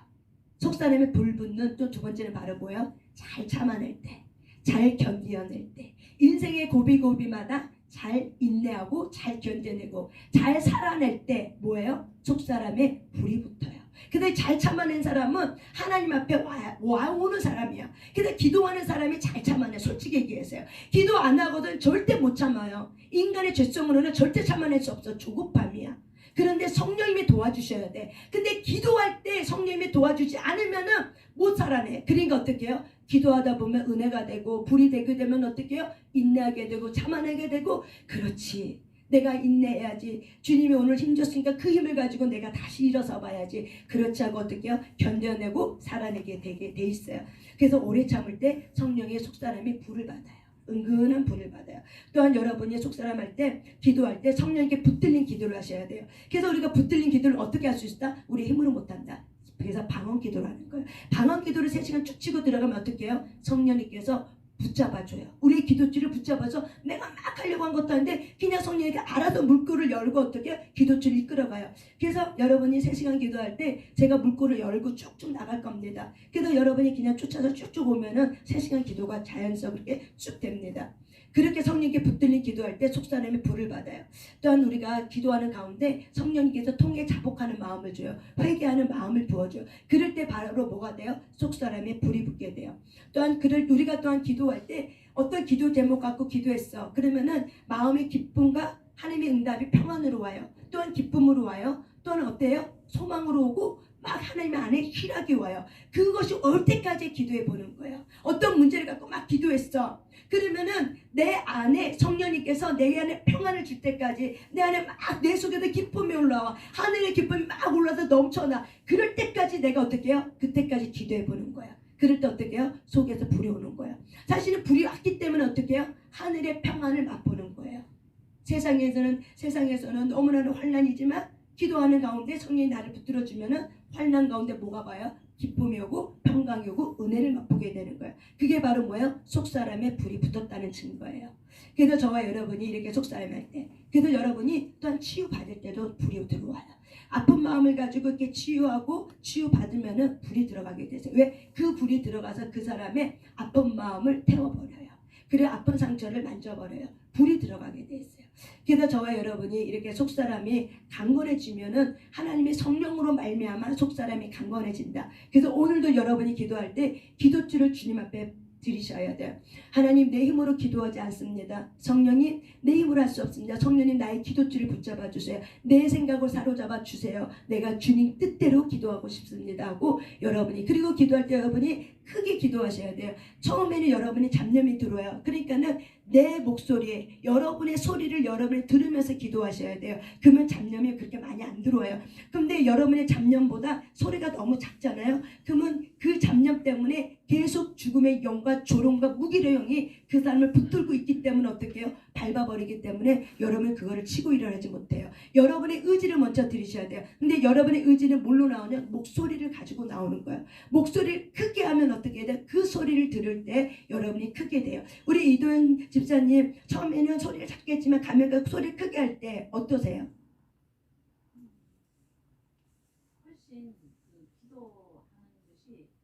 속사람에 불 붙는 또 두 번째는 바로 뭐예요? 잘 참아낼 때, 잘 견뎌낼 때, 인생의 고비고비마다 잘 인내하고 잘 견뎌내고 잘 살아낼 때 뭐예요? 속사람에 불이 붙어요. 근데 잘 참아낸 사람은 하나님 앞에 와오는 사람이야. 근데 기도하는 사람이 잘 참아내. 솔직히 얘기해서요. 기도 안 하거든 절대 못 참아요. 인간의 죄성으로는 절대 참아낼 수 없어. 조급함이야. 그런데 성령님이 도와주셔야 돼. 근데 기도할 때 성령님이 도와주지 않으면은 못 살아내. 그러니까 어떻게 해요? 기도하다 보면 은혜가 되고 불이 되게 되면 어떻게 해요? 인내하게 되고 참아내게 되고 그렇지. 내가 인내해야지. 주님이 오늘 힘줬으니까 그 힘을 가지고 내가 다시 일어서 봐야지. 그렇지 않고 어떻게 해요? 견뎌내고 살아내게 되게 돼 있어요. 그래서 오래 참을 때 성령의 속사람이 불을 받아요. 은근한 불을 받아요. 또한 여러분이 속사람 할 때 기도할 때 성령님께 붙들린 기도를 하셔야 돼요. 그래서 우리가 붙들린 기도를 어떻게 할 수 있다? 우리 힘으로 못한다. 그래서 방언 기도를 하는 거예요. 방언 기도를 3시간 쭉 치고 들어가면 어떻게 해요? 성령님께서 붙잡아줘요. 우리의 기도줄을 붙잡아서 내가 막 하려고 한 것도 아닌데 그냥 성령에게 알아서 물꼬를 열고 어떻게 기도줄을 이끌어가요. 그래서 여러분이 3시간 기도할 때 제가 물꼬를 열고 쭉쭉 나갈 겁니다. 그래서 여러분이 그냥 쫓아서 쭉쭉 오면은 3시간 기도가 자연스럽게 쭉 됩니다. 그렇게 성령께 붙들린 기도할 때 속사람의 불을 받아요. 또한 우리가 기도하는 가운데 성령님께서 통해 자복하는 마음을 줘요. 회개하는 마음을 부어줘요. 그럴 때 바로 뭐가 돼요? 속사람의 불이 붙게 돼요. 또한 우리가 또한 기도할 때 어떤 기도 제목 갖고 기도했어. 그러면은 마음의 기쁨과 하나님의 응답이 평안으로 와요. 또한 기쁨으로 와요. 또한 어때요? 소망으로 오고 막 하나님 안에 희락이 와요. 그것이 올 때까지 기도해 보는 거예요. 어떤 문제를 갖고 막 기도했어. 그러면은 내 안에 성령님께서 내 안에 평안을 줄 때까지 내 안에 막 내 속에서 기쁨이 올라와. 하늘의 기쁨이 막 올라서 넘쳐나. 그럴 때까지 내가 어떻게 해요? 그때까지 기도해 보는 거야. 그럴 때 어떻게 해요? 속에서 불이 오는 거야. 사실은 불이 왔기 때문에 어떻게 해요? 하늘의 평안을 맛보는 거예요. 세상에서는 너무나도 환난이지만 기도하는 가운데 성령이 나를 붙들어주면은 환난 가운데 뭐가 봐요? 기쁨이 오고 평강이 오고 은혜를 맛보게 되는 거예요. 그게 바로 뭐예요? 속사람의 불이 붙었다는 증거예요. 그래서 저와 여러분이 이렇게 속사람 할 때, 그래서 여러분이 또한 치유받을 때도 불이 들어와요. 아픈 마음을 가지고 이렇게 치유받으면은 불이 들어가게 되세요. 왜? 그 불이 들어가서 그 사람의 아픈 마음을 태워버려요. 그리고 아픈 상처를 만져버려요. 불이 들어가게 돼 있어요. 그래서 저와 여러분이 이렇게 속사람이 강건해지면은 하나님의 성령으로 말미암아 속사람이 강건해진다. 그래서 오늘도 여러분이 기도할 때 기도줄을 주님 앞에 드리셔야 돼요. 하나님, 내 힘으로 기도하지 않습니다. 성령님, 내 힘으로 할 수 없습니다. 성령님, 나의 기도줄을 붙잡아 주세요. 내 생각을 사로잡아 주세요. 내가 주님 뜻대로 기도하고 싶습니다 하고 여러분이, 그리고 기도할 때 여러분이 크게 기도하셔야 돼요. 처음에는 여러분이 잡념이 들어와요. 그러니까는 내 목소리에 여러분의 소리를 여러분이 들으면서 기도하셔야 돼요. 그러면 잡념이 그렇게 많이 안 들어와요. 근데 여러분의 잡념보다 소리가 너무 작잖아요. 그러면 그 잡념 때문에 계속 죽음의 영과 조롱과 무기의 영이 그 사람을 붙들고 있기 때문에 어떻게 해요? 밟아버리기 때문에 여러분은 그거를 치고 일어나지 못해요. 여러분의 의지를 먼저 들이셔야 돼요. 근데 여러분의 의지는 뭘로 나오냐? 목소리를 가지고 나오는 거예요. 목소리를 크게 하면 어떻게 돼요? 그 소리를 들을 때 여러분이 크게 돼요. 우리 이도현 집사님 처음에는 소리를 작게 했지만 가면 그 소리를 크게 할 때 어떠세요? 훨씬 그 기도하는 것이 그냥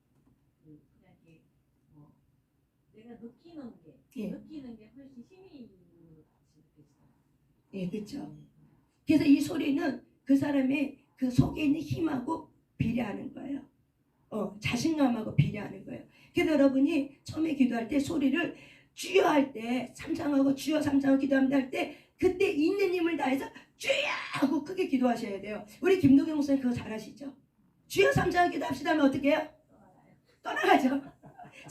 이렇게 내가 느끼는 게 훨씬 힘이 예, 그렇죠. 그래서 이 소리는 그 사람의 그 속에 있는 힘하고 비례하는 거예요. 자신감하고 비례하는 거예요. 그래서 여러분이 처음에 기도할 때 소리를 주여 할 때 삼상하고 주여 삼상하고 기도합니다 할 때 그때 있는 힘을 다해서 주여 하고 크게 기도하셔야 돼요. 우리 김동경 목사님 그거 잘하시죠? 주여 삼상하고 기도합시다 하면 어떻게 해요? 떠나가죠.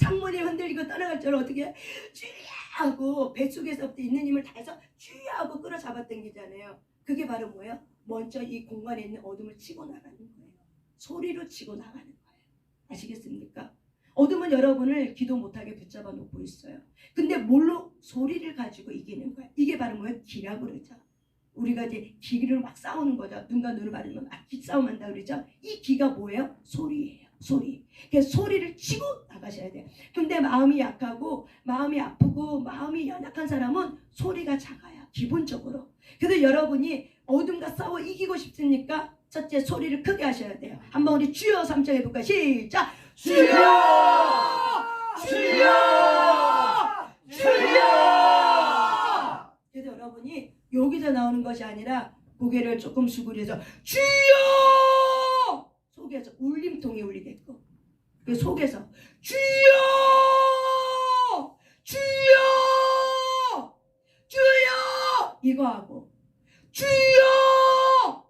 창문이 흔들리고 떠나갈 줄 어떻게 해요? 주여 하고 뱃속에서부터 있는 힘을 다해서 주여 하고 끌어잡아 당기잖아요. 그게 바로 뭐예요? 먼저 이 공간에 있는 어둠을 치고 나가는 거예요. 소리로 치고 나가는 거예요. 아시겠습니까? 어둠은 여러분을 기도 못하게 붙잡아 놓고 있어요. 근데 뭘로? 소리를 가지고 이기는 거예요. 이게 바로 뭐예요? 기라고 그러죠. 우리가 이제 기를 막 싸우는 거죠. 눈과 눈을 바르면 막 기싸움한다 그러죠. 이 기가 뭐예요? 소리예요. 소리. 그래서 소리를 치고 나가셔야 돼요. 근데 마음이 약하고 마음이 아프고 마음이 연약한 사람은 소리가 작아요. 기본적으로. 그래서 여러분이 어둠과 싸워 이기고 싶습니까? 첫째, 소리를 크게 하셔야 돼요. 한번 우리 주여 삼창 해볼까요? 시작! 주여! 주여! 주여! 그래서 여러분이 여기서 나오는 것이 아니라 고개를 조금 수그려서 주여! 속에서 울림통이 울리겠고 그 속에서 주여! 주여! 주여! 이거 하고 주여!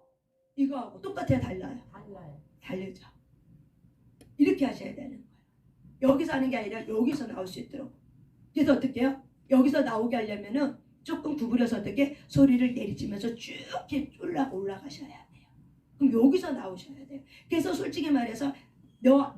이거 하고 똑같아요? 달라요? 다르죠. 이렇게 하셔야 되는 거예요. 여기서 하는 게 아니라 여기서 나올 수 있도록. 그래서 어떻게 해요? 여기서 나오게 하려면은 조금 구부려서 어떻게 소리를 내리치면서 쭉 이렇게 올라가셔야 돼요. 그럼 여기서 나오셔야 돼요. 그래서 솔직히 말해서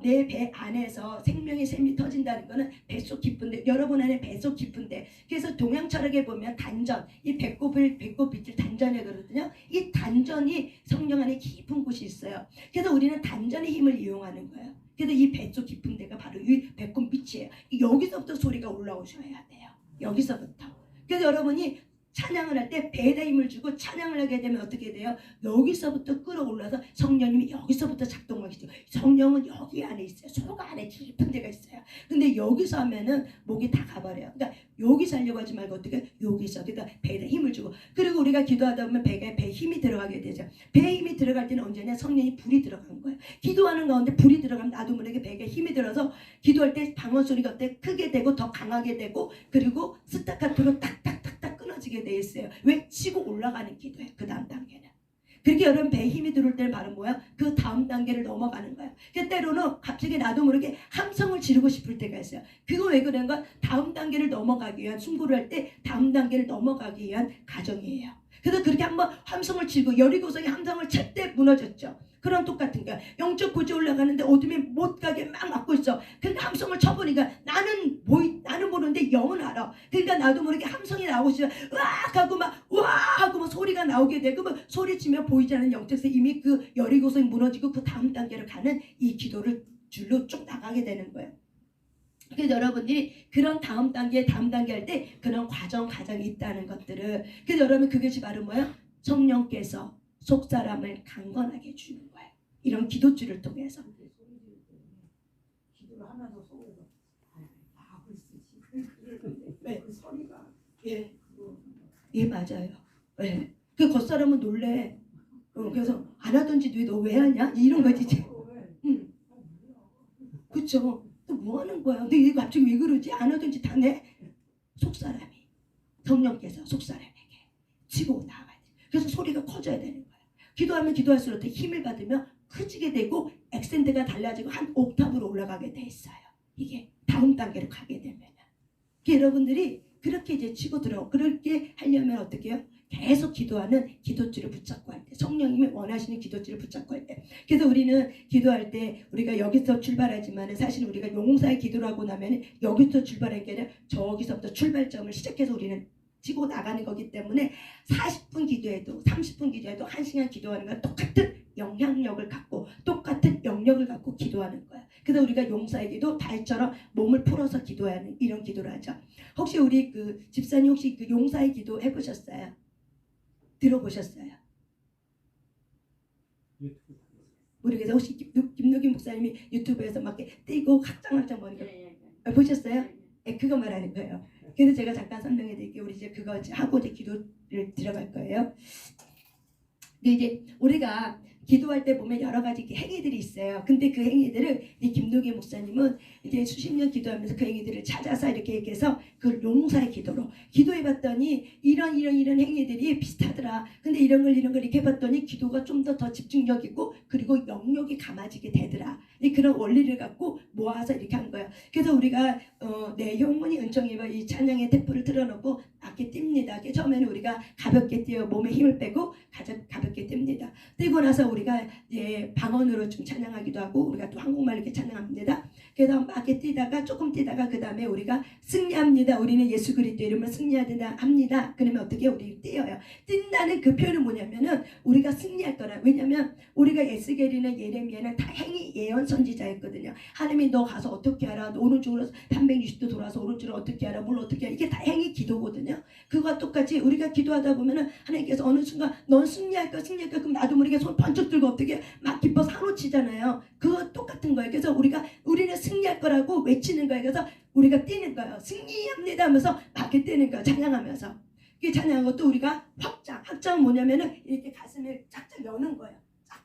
내 배 안에서 생명의 샘이 터진다는 거는 뱃속 깊은데, 여러분 안에 뱃속 깊은데, 그래서 동양 철학에 보면 단전, 이 배꼽 빛을 단전에 그러거든요. 이 단전이 성령 안에 깊은 곳이 있어요. 그래서 우리는 단전의 힘을 이용하는 거예요. 그래서 이 뱃속 깊은 데가 바로 이 배꼽 빛이에요. 여기서부터 소리가 올라오셔야 돼요. 여기서부터. 그래서 여러분이 찬양을 할 때 배에다 힘을 주고 찬양을 하게 되면 어떻게 돼요? 여기서부터 끌어올라서 성령님이 여기서부터 작동하시죠. 성령은 여기 안에 있어요. 속 안에 깊은 데가 있어요. 근데 여기서 하면은 목이 다 가버려요. 그러니까 여기서 하려고 하지 말고 어떻게? 여기서. 그러니까 배에다 힘을 주고. 그리고 우리가 기도하다 보면 배에 힘이 들어가게 되죠. 배에 힘이 들어갈 때는 언제냐? 성령이 불이 들어가는 거예요. 기도하는 가운데 불이 들어가면 나도 모르게 배에 힘이 들어서 기도할 때 방언 소리가 어때? 크게 되고 더 강하게 되고, 그리고 스타카토로 딱딱딱딱 끊어지게 돼 있어요. 왜? 치고 올라가는 기도예요. 그 다음 단계는. 그렇게 여러분 배에 힘이 들어올 때는 바로 뭐야? 그 다음 단계를 넘어가는 거예요. 그 때로는 갑자기 나도 모르게 함성을 지르고 싶을 때가 있어요. 그거 왜 그런 건 다음 단계를 넘어가기 위한, 승부를 할 때 다음 단계를 넘어가기 위한 과정이에요. 그래서 그렇게 한번 함성을 치고, 여리고성이 함성을 칠 때 무너졌죠. 그런 똑같은 거야. 영적 고지 올라가는데 어둠이 못 가게 막 막고 있어. 그러니까 함성을 쳐보니까 나는 모르는데 영은 알아. 그러니까 나도 모르게 함성이 나오고 있어. 으악 하고 막 우와 하고 막 소리가 나오게 되고, 막 소리 치면 보이지 않는 영적세 이미 그 여리고성이 무너지고 그 다음 단계를 가는 이 기도를 줄로 쭉 나가게 되는 거예요. 그래서 여러분들이 그런 다음 단계 할 때 그런 과정이 있다는 것들을, 그래서 여러분 그것이 바로 뭐예요? 성령께서 속사람을 강건하게 주는 거예요. 이런 기도줄을 통해서. 기도를 하면서 속에서 네. 그 소리가 예 맞아요. 예. 그 겉사람은 놀래. 그래서 안 하던지 너 왜 하냐? 이런 거지. 응. 그쵸. 또 뭐 하는 거야? 근데 얘 갑자기 왜 그러지? 안 하던지 다 내. 속사람이 성령께서 속사람에게 치고 나가야 돼. 그래서 소리가 커져야 되는 거야. 기도하면 기도할수록 더 힘을 받으면 커지게 되고 액센트가 달라지고 한 옥탑으로 올라가게 돼 있어요. 이게 다음 단계로 가게 되면. 여러분들이 그렇게 이제 치고 들어. 그렇게 하려면 어떻게 해요? 계속 기도하는 기도줄을 붙잡고 할 때, 성령님이 원하시는 기도줄을 붙잡고 할 때. 그래서 우리는 기도할 때 우리가 여기서 출발하지만 사실 우리가 용사의 기도를 하고 나면 여기서 출발한 게 아니라 저기서부터 출발점을 시작해서 우리는 치고 나가는 거기 때문에 40분 기도해도 30분 기도해도 1시간 기도하는 건 똑같은 영향력을 갖고 똑같은 영역을 갖고 기도하는 거야. 그래서 우리가 용사의 기도, 다윗처럼 몸을 풀어서 기도하는 이런 기도를 하죠. 혹시 우리 그 집사님 혹시 그 용사의 기도 해보셨어요? 들어보셨어요? 모르겠어요. 혹시 김노기 목사님이 유튜브에서 막 이렇게 뛰고 학장학장 보는 거 보셨어요? 네, 그거 말하는 거예요. 그래서 제가 잠깐 설명해 드릴게요. 우리 이제 그거 하고 이제 기도를 들어갈 거예요. 근데 이제 우리가 기도할 때 보면 여러 가지 행위들이 있어요. 근데 그 행위들을 이 김동희 목사님은 이제 수십 년 기도하면서 그 행위들을 찾아서 이렇게 얘기해서 그 용사의 기도로 기도해봤더니 이런 행위들이 비슷하더라. 근데 이런 걸 이렇게 해봤더니 기도가 좀 더 집중력이고 그리고 영역이 감아지게 되더라. 그런 원리를 갖고 모아서 이렇게 한 거예요. 그래서 우리가 내 영혼이 은총입어 이 찬양의 템포를 틀어놓고 악기 띱니다. 처음에는 우리가 가볍게 뛰어 몸에 힘을 빼고 가볍게 띱니다. 뛰고 나서 우리가 이제 방언으로 좀 찬양하기도 하고 우리가 또 한국말 이렇게 찬양합니다. 그래서 막 이렇게 뛰다가 조금 뛰다가 그 다음에 우리가 승리합니다. 우리는 예수 그리스도 이름을 승리하다 합니다. 그러면 어떻게 우리 뛰어요. 뛴다는 그 표현은 뭐냐면은 우리가 승리할 거라. 왜냐면 우리가 에스겔이나 예레미야는 다 행위 예언 선지자였거든요. 하나님이 너 가서 어떻게 하라. 너 오른쪽으로 360도 돌아서 오른쪽으로 어떻게 하라. 뭘 어떻게 하라. 이게 다 행위 기도거든요. 그거와 똑같이 우리가 기도하다 보면은 하나님께서 어느 순간 넌 승리할까 그럼 나도 모르게 손 번쩍 들고 어떻게 막 기뻐서 한호치잖아요. 그거 똑같은 거예요. 그래서 우리는 승리할 거라고 외치는 거예요. 그래서 우리가 뛰는 거예요. 승리합니다 하면서 막 이렇게 뛰는 거예요. 찬양하면서. 이게 찬양한 것도 우리가 확장은 뭐냐면은 이렇게 가슴을 쫙쫙 여는 거예요.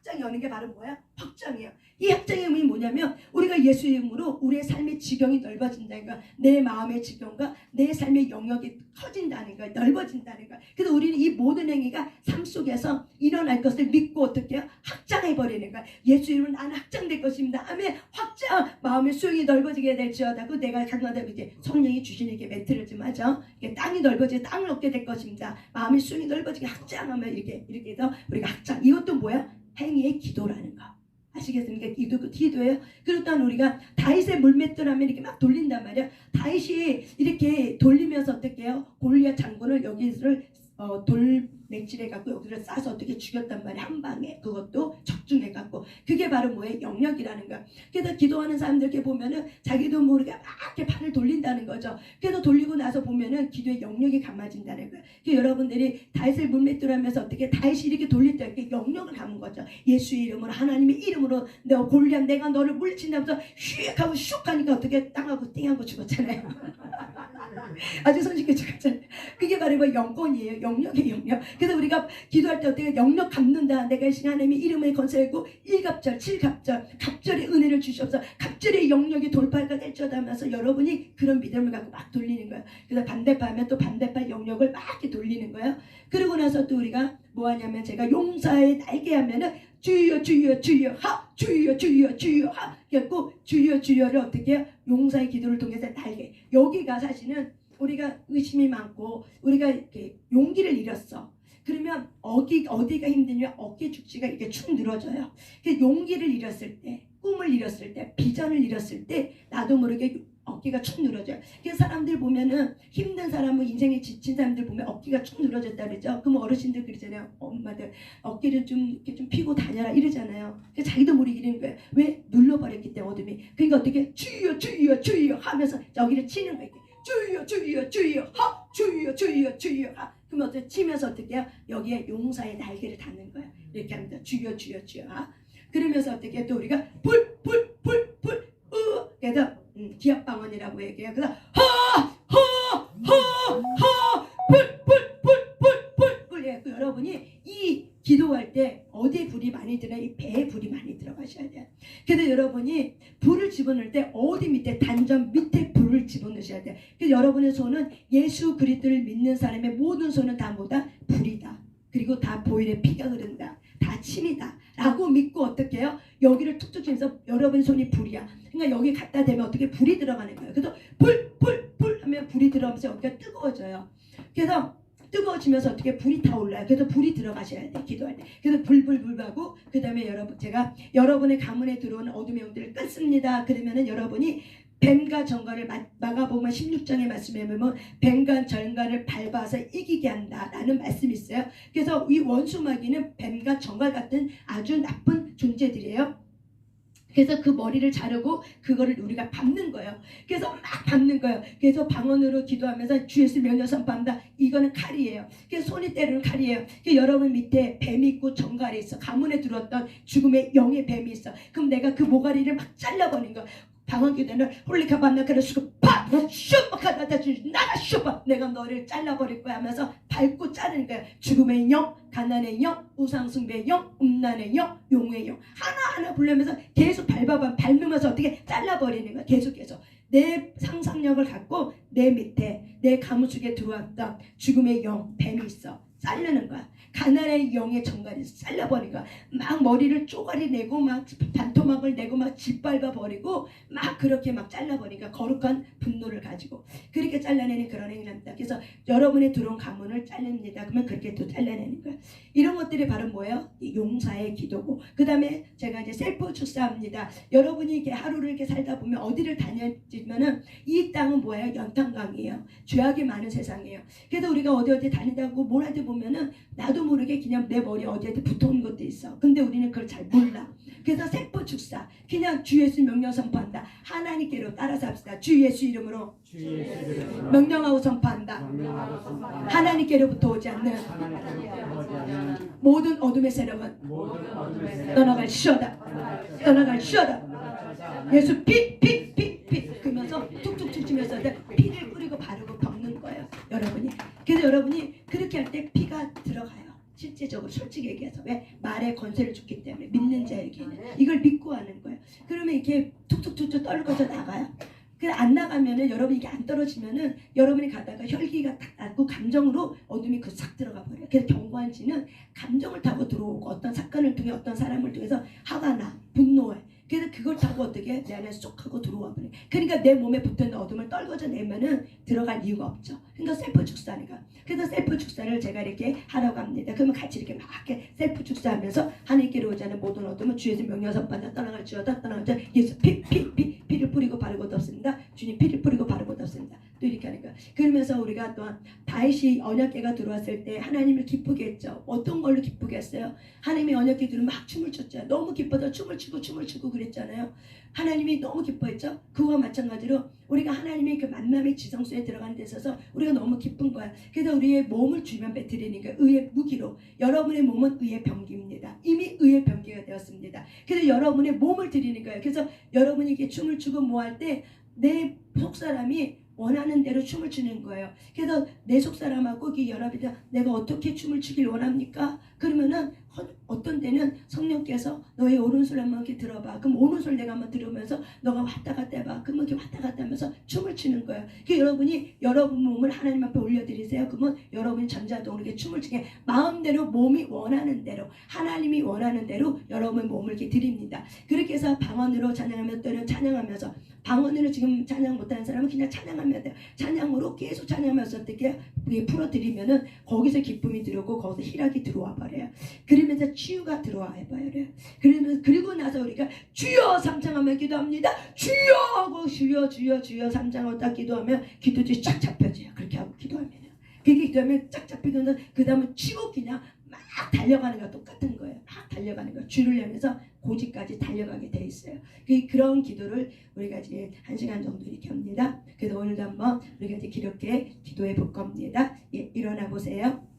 쫙쫙 여는 게 바로 뭐야? 확장이에요. 이 확장의 의미는 뭐냐면 우리가 예수 이름으로 우리의 삶의 지경이 넓어진다는 거야. 내 마음의 지경과 내 삶의 영역이 커진다는 거야. 넓어진다는 거야. 그래서 우리는 이 모든 행위가 삶 속에서 일어날 것을 믿고 어떻게 해요? 확장해버리는 거야. 예수 이름으로 나는 확장될 것입니다. 아멘. 확장. 마음의 수용이 넓어지게 될지어다고 내가 강하다고 이제 성령이 주시는 게 멘트를 좀 하죠. 이게 땅이 넓어지게 땅을 얻게 될 것입니다. 마음의 수용이 넓어지게 확장하면 이렇게 해서 우리가 확장. 이것도 뭐야? 행위의 기도라는 거. 아시겠습니까? 기도예요. 그리고 또한 우리가 다윗의 물맷돌하면 이렇게 막 돌린단 말이야. 다윗이 이렇게 돌리면서 어떻게 해요? 골리앗 장군을 여기를 돌맹질해 갖고 여기를 싸서 어떻게 죽였단 말이야. 한 방에. 그것도 적중해 갖고. 그게 바로 뭐예요? 영역이라는 거야. 그래서 기도하는 사람들 이렇게 보면은 자기도 모르게 막 이렇게 팔을 돌린다는 거죠. 그래서 돌리고 나서 보면은 기도의 영역이 감아진다는 거야. 그래서 여러분들이 다윗을 물맷돌하면서 어떻게 다윗이 이렇게 돌릴 때 이렇게 영역을 감은 거죠. 예수의 이름으로, 하나님의 이름으로 너 골리앗 내가 너를 물리친다면서 휙 하고 슉 하니까 어떻게 땅하고 띵하고 죽었잖아요. 아주 손쉽게 죽었잖아요. 그게 바로 뭐 영권이에요. 영역의 영역. 그래서 우리가 기도할 때 어떻게 영역 갚는다. 내가 이 시간 하나님의 이름을 건설하고 1갑절, 7갑절, 갑절의 은혜를 주시옵소서. 갑절의 영역이 돌파가 될지어다 하면서 여러분이 그런 믿음을 갖고 막 돌리는 거예요. 그래서 반대파하면 또 반대파 영역을 막 이렇게 돌리는 거예요. 그러고 나서 또 우리가 뭐 하냐면 제가 용사의 날개 하면은 주여 주여 주여 하 주여 주여 주여 하 그래갖고 주여 주여를 어떻게 해요? 용사의 기도를 통해서 날개. 여기가 사실은 우리가 의심이 많고 우리가 이렇게 용기를 잃었어. 그러면 어디가 힘드냐? 어깨 축지가 이렇게 축 늘어져요. 용기를 잃었을 때, 꿈을 잃었을 때, 비전을 잃었을 때 나도 모르게 어깨가 축 늘어져요. 그래서 사람들 보면은 힘든 사람은 인생에 지친 사람들 보면 어깨가 축 늘어졌다 그러죠. 그럼 어르신들 그러잖아요. 엄마들 어깨를 좀 이렇게 좀 피고 다녀라 이러잖아요. 그래서 자기도 모르게 이러는 거예요. 왜? 눌러버렸기 때문에 어둠이. 그러니까 어떻게 주여 주여 주여 하면서 여기를 치는 거예요. 주여 주여 주여 하 주여 주여 주여 하. 그러면 어떻게 치면서 어떻게 해요? 여기에 용사의 날개를 닿는 거예요. 이렇게 합니다. 주여 주여 주여 하. 그러면서 어떻게 또 우리가 불 그래서 기합방언이라고 얘기해요. 그래서 불 여러분이 이 기도할 때 어디에 불이 많이 들어요? 이 배에 불이 많이 들어가셔야 돼요. 그래서 여러분이 불을 집어넣을 때 어디 밑에 단전 밑에 불을 집어넣으셔야 돼요. 그래서 여러분의 손은 예수 그리스도를 믿는 사람의 모든 손은 다 뭐다? 불이다. 그리고 다 보혈의 피가 흐른다. 다 침이다. 라고 믿고 어떻게 해요? 여기를 툭툭 치면서 여러분 손이 불이야. 그러니까 여기 갖다 대면 어떻게 불이 들어가는 거예요. 그래서 불 하면 불이 들어가면서 여기가 뜨거워져요. 그래서 뜨거워지면서 어떻게 불이 타올라요. 그래서 불이 들어가셔야 돼. 기도할 때. 그래서 불하고 그 다음에 제가 여러분의 가문에 들어오는 어둠의 영들을 끊습니다. 그러면은 여러분이 뱀과 정갈을 마가복음 16장의 말씀에 보면 뱀과 정갈을 밟아서 이기게 한다라는 말씀이 있어요. 그래서 이 원수마귀는 뱀과 정갈 같은 아주 나쁜 존재들이에요. 그래서 그 머리를 자르고 그거를 우리가 밟는 거예요. 그래서 막 밟는 거예요. 그래서 방언으로 기도하면서 주 예수 명령 선포한다. 이거는 칼이에요. 그래서 손이 때리는 칼이에요. 여러분 밑에 뱀이 있고 정갈이 있어. 가문에 들어왔던 죽음의 영의 뱀이 있어. 그럼 내가 그 모가리를 막 잘라버린 거야. 방언 기도는 홀리카반나 그래서 팍 슈퍼카다다 나가 슈퍼 내가 너를 잘라버릴 거야 하면서 밟고 자르는 거야. 죽음의 영, 가난의 영, 우상숭배의 영, 음란의 영, 용의 영 하나하나 부르면서 계속 밟으면서 어떻게 잘라버리는 거야. 계속해서 내 상상력을 갖고 내 밑에 내 가문 속에 들어왔던 죽음의 영, 뱀이 있어. 자르는 거야. 가난의 영의 정갈이 잘라버린 거야. 막 머리를 쪼가리 내고 막 반토막을 내고 막 짓밟아 버리고 막 그렇게 막 잘라버리니까 거룩한 분노를 가지고 그렇게 잘라내는 그런 행위를 합니다. 그래서 여러분의 들어온 가문을 잘릅니다. 그러면 그렇게 또 잘라내는 거야. 이런 것들이 바로 뭐예요? 용사의 기도고 그 다음에 제가 이제 셀프 축사합니다. 여러분이 이렇게 하루를 이렇게 살다 보면 어디를 다녔지만은 이 땅은 뭐예요? 연탄강이에요. 죄악이 많은 세상이에요. 그래서 우리가 어디 다니다고 뭘 할 때 보면은 나도 모르게 그냥 내 머리 어디에 붙어온 것도 있어. 근데 우리는 그걸 잘 몰라. 그래서 세포 축사 그냥 주 예수 명령 선포한다. 하나님께로 따라서 합시다. 주 예수 이름으로 명령하고 선포한다. 하나님께로부터 오지 않는 모든 어둠의 세력은 떠나갈 시어다. 떠나갈 시어다. 예수 피 그러면서 툭툭툭 치면서 피를 뿌리고 바르고 덮는 거예요. 여러분이. 그래서 여러분이 그렇게 할 때 피가 들어가요. 실제적으로 솔직히 얘기해서 왜? 말에 권세를 줬기 때문에 믿는 자에게는 이걸 믿고 하는 거예요. 그러면 이렇게 툭툭툭툭 떨궈서 나가요. 그래 안 나가면은 여러분 이게 안 떨어지면은 여러분이 가다가 혈기가 딱 났고 감정으로 어둠이 그 싹 들어가 버려요. 그래서 경관지는 감정을 타고 들어오고 어떤 사건을 통해 어떤 사람을 통해서 화가 나 분노해. 그래서 그걸 타고 어떻게 내 안에 쏙 하고 들어와 버려. 그러니까 내 몸에 붙은 어둠을 떨궈져 내면은 들어갈 이유가 없죠. 그러니까 셀프 축사니까. 그래서 셀프 축사를 제가 이렇게 하라고 합니다. 그러면 같이 이렇게 막 이렇게 셀프 축사하면서 하나님께로 오자는 모든 어둠은 주의 명령서 받아 떠나갈지어다 떠나갈지어다. 예수 피를 뿌리고 바르고 덮습니다. 주님 피를 뿌리고 바르고 덮습니다. 또 이렇게 하니까 그러면서 우리가 또한 다윗이 언약궤가 들어왔을 때 하나님을 기쁘게 했죠. 어떤 걸로 기쁘게 했어요? 하나님이 언약궤 들으면 막 춤을 췄죠. 너무 기뻐서 춤을 추고 그랬잖아요. 하나님이 너무 기뻐했죠. 그와 마찬가지로 우리가 하나님의 그 만남의 지성소에 들어가는 데 있어서 우리가 너무 기쁜 거야. 그래서 우리의 몸을 주면 배틀이니까 의의 무기로, 여러분의 몸은 의의 병기입니다. 이미 의의 병기가 되었습니다. 그래서 여러분의 몸을 드리는 거예요. 그래서 여러분이 이렇게 춤을 추고 뭐 할 때 내 속사람이 원하는 대로 춤을 추는 거예요. 그래서 내 속사람하고 이 연합이다. 내가 어떻게 춤을 추길 원합니까? 그러면은 어떤 때는 성령께서 너의 오른손 한번 이렇게 들어봐. 그럼 오른손 내가 한번 들으면서 너가 왔다 갔다 해봐. 그러면 이렇게 왔다 갔다 하면서 춤을 추는 거예요. 그 여러분이 여러분 몸을 하나님 앞에 올려드리세요. 그러면 여러분이 전자동으로 이렇게 춤을 추게 마음대로 몸이 원하는 대로 하나님이 원하는 대로 여러분의 몸을 이렇게 드립니다. 그렇게 해서 방언으로 찬양하면 또는 찬양하면서 방언으로 지금 찬양 못하는 사람은 그냥 찬양하면 돼요. 찬양으로 계속 찬양하면서 어떻게 풀어드리면은 거기서 기쁨이 들어오고 거기서 희락이 들어와 버려요. 그러면서 치유가 들어와 버려요. 그리고 나서 우리가 주여 삼창하면 기도합니다. 주여 하고 주여 삼창하고 딱 기도하면 기도줄이 쫙 잡혀져요. 그렇게 하고 기도하면요. 그렇게 기도하면 쫙 잡히면 그 다음은 치고 그냥 막 달려가는 거 똑같은 거예요. 막 달려가는 거. 주를 향해서 고지까지 달려가게 돼 있어요. 그런 기도를 우리가 이제 1시간 정도 이렇게 합니다. 그래서 오늘도 한번 우리가 이제 이렇게 기도해 볼 겁니다. 예, 일어나 보세요.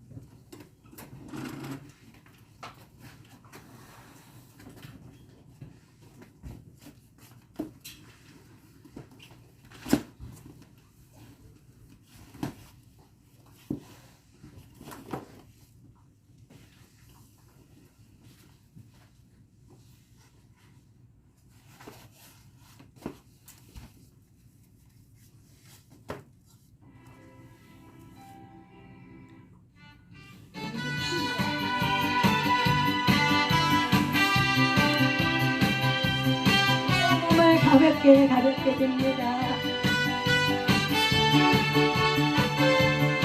가볍게 됩니다.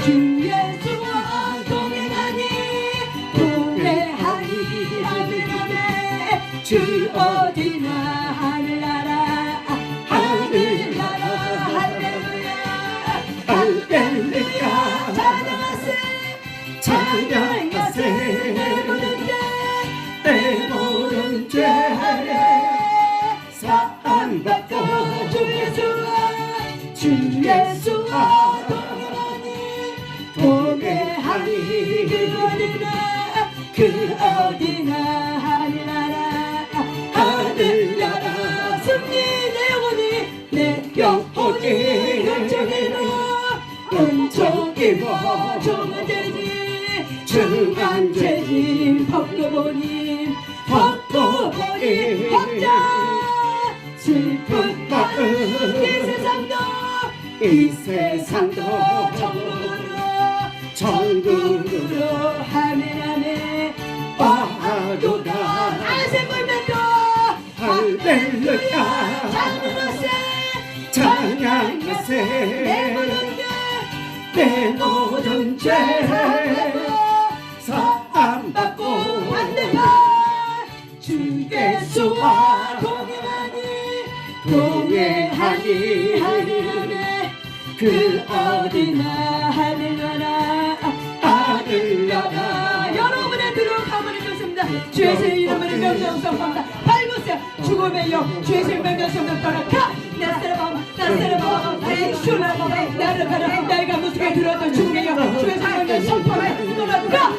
주 예수와 동행하니 하늘나라에 주 어디나 하늘나라 할렐루야 찬양하세 내 모든 죄 사랑받고 주 예수와 동행하니 그 어디나 하늘나라 승리 내 영혼이 내 영혼이 은총이고 정죄지 중한죄지 법도보니 법자 슬픈 마음 이 세상도 천국으로 하늘하네 와도다 아세물면도 할렐루야 찬양하세 내 모든 죄 사함받고 주 예수와 동행하니 그 어디나 하늘나라 여러분의 들어온 가문이 좋습니다. 주의 새 이름을 명령성합니다. 밟으세요. 죽음의 영 주의 새 명령성을 떠나가 나스라밤 슈라밤 나를 가라 내가 무수게 들었던 죽음의 영 주의 새 명령성을 떠나가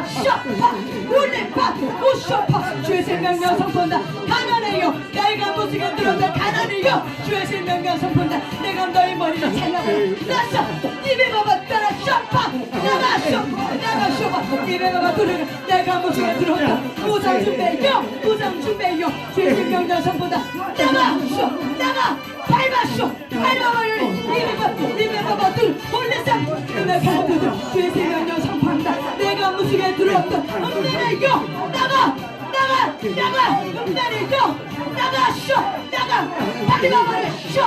샤파 울레파 우쇼파 주의 새 명령 선포한다. 가난의 영 내가 무수게 들었던 가난의 영 주의 새 명령 선포한다. 내가 너의 머리를 잘라버려 나서 입에 봐봐 따라 샤파 나가 쇼파 입에 봐봐 들으면 내가 무수게 들었던 우상 준배요 주의 새 명령 선포한다. 나가 밟아버려 입에 봐봐 들 홀레상 나가 주의 새 명령 선포한다. 내가 무수게 들었던 엉뚱한 영 나가 나가 음란이 너 나가 쇼 나가 빨리 가버려 쇼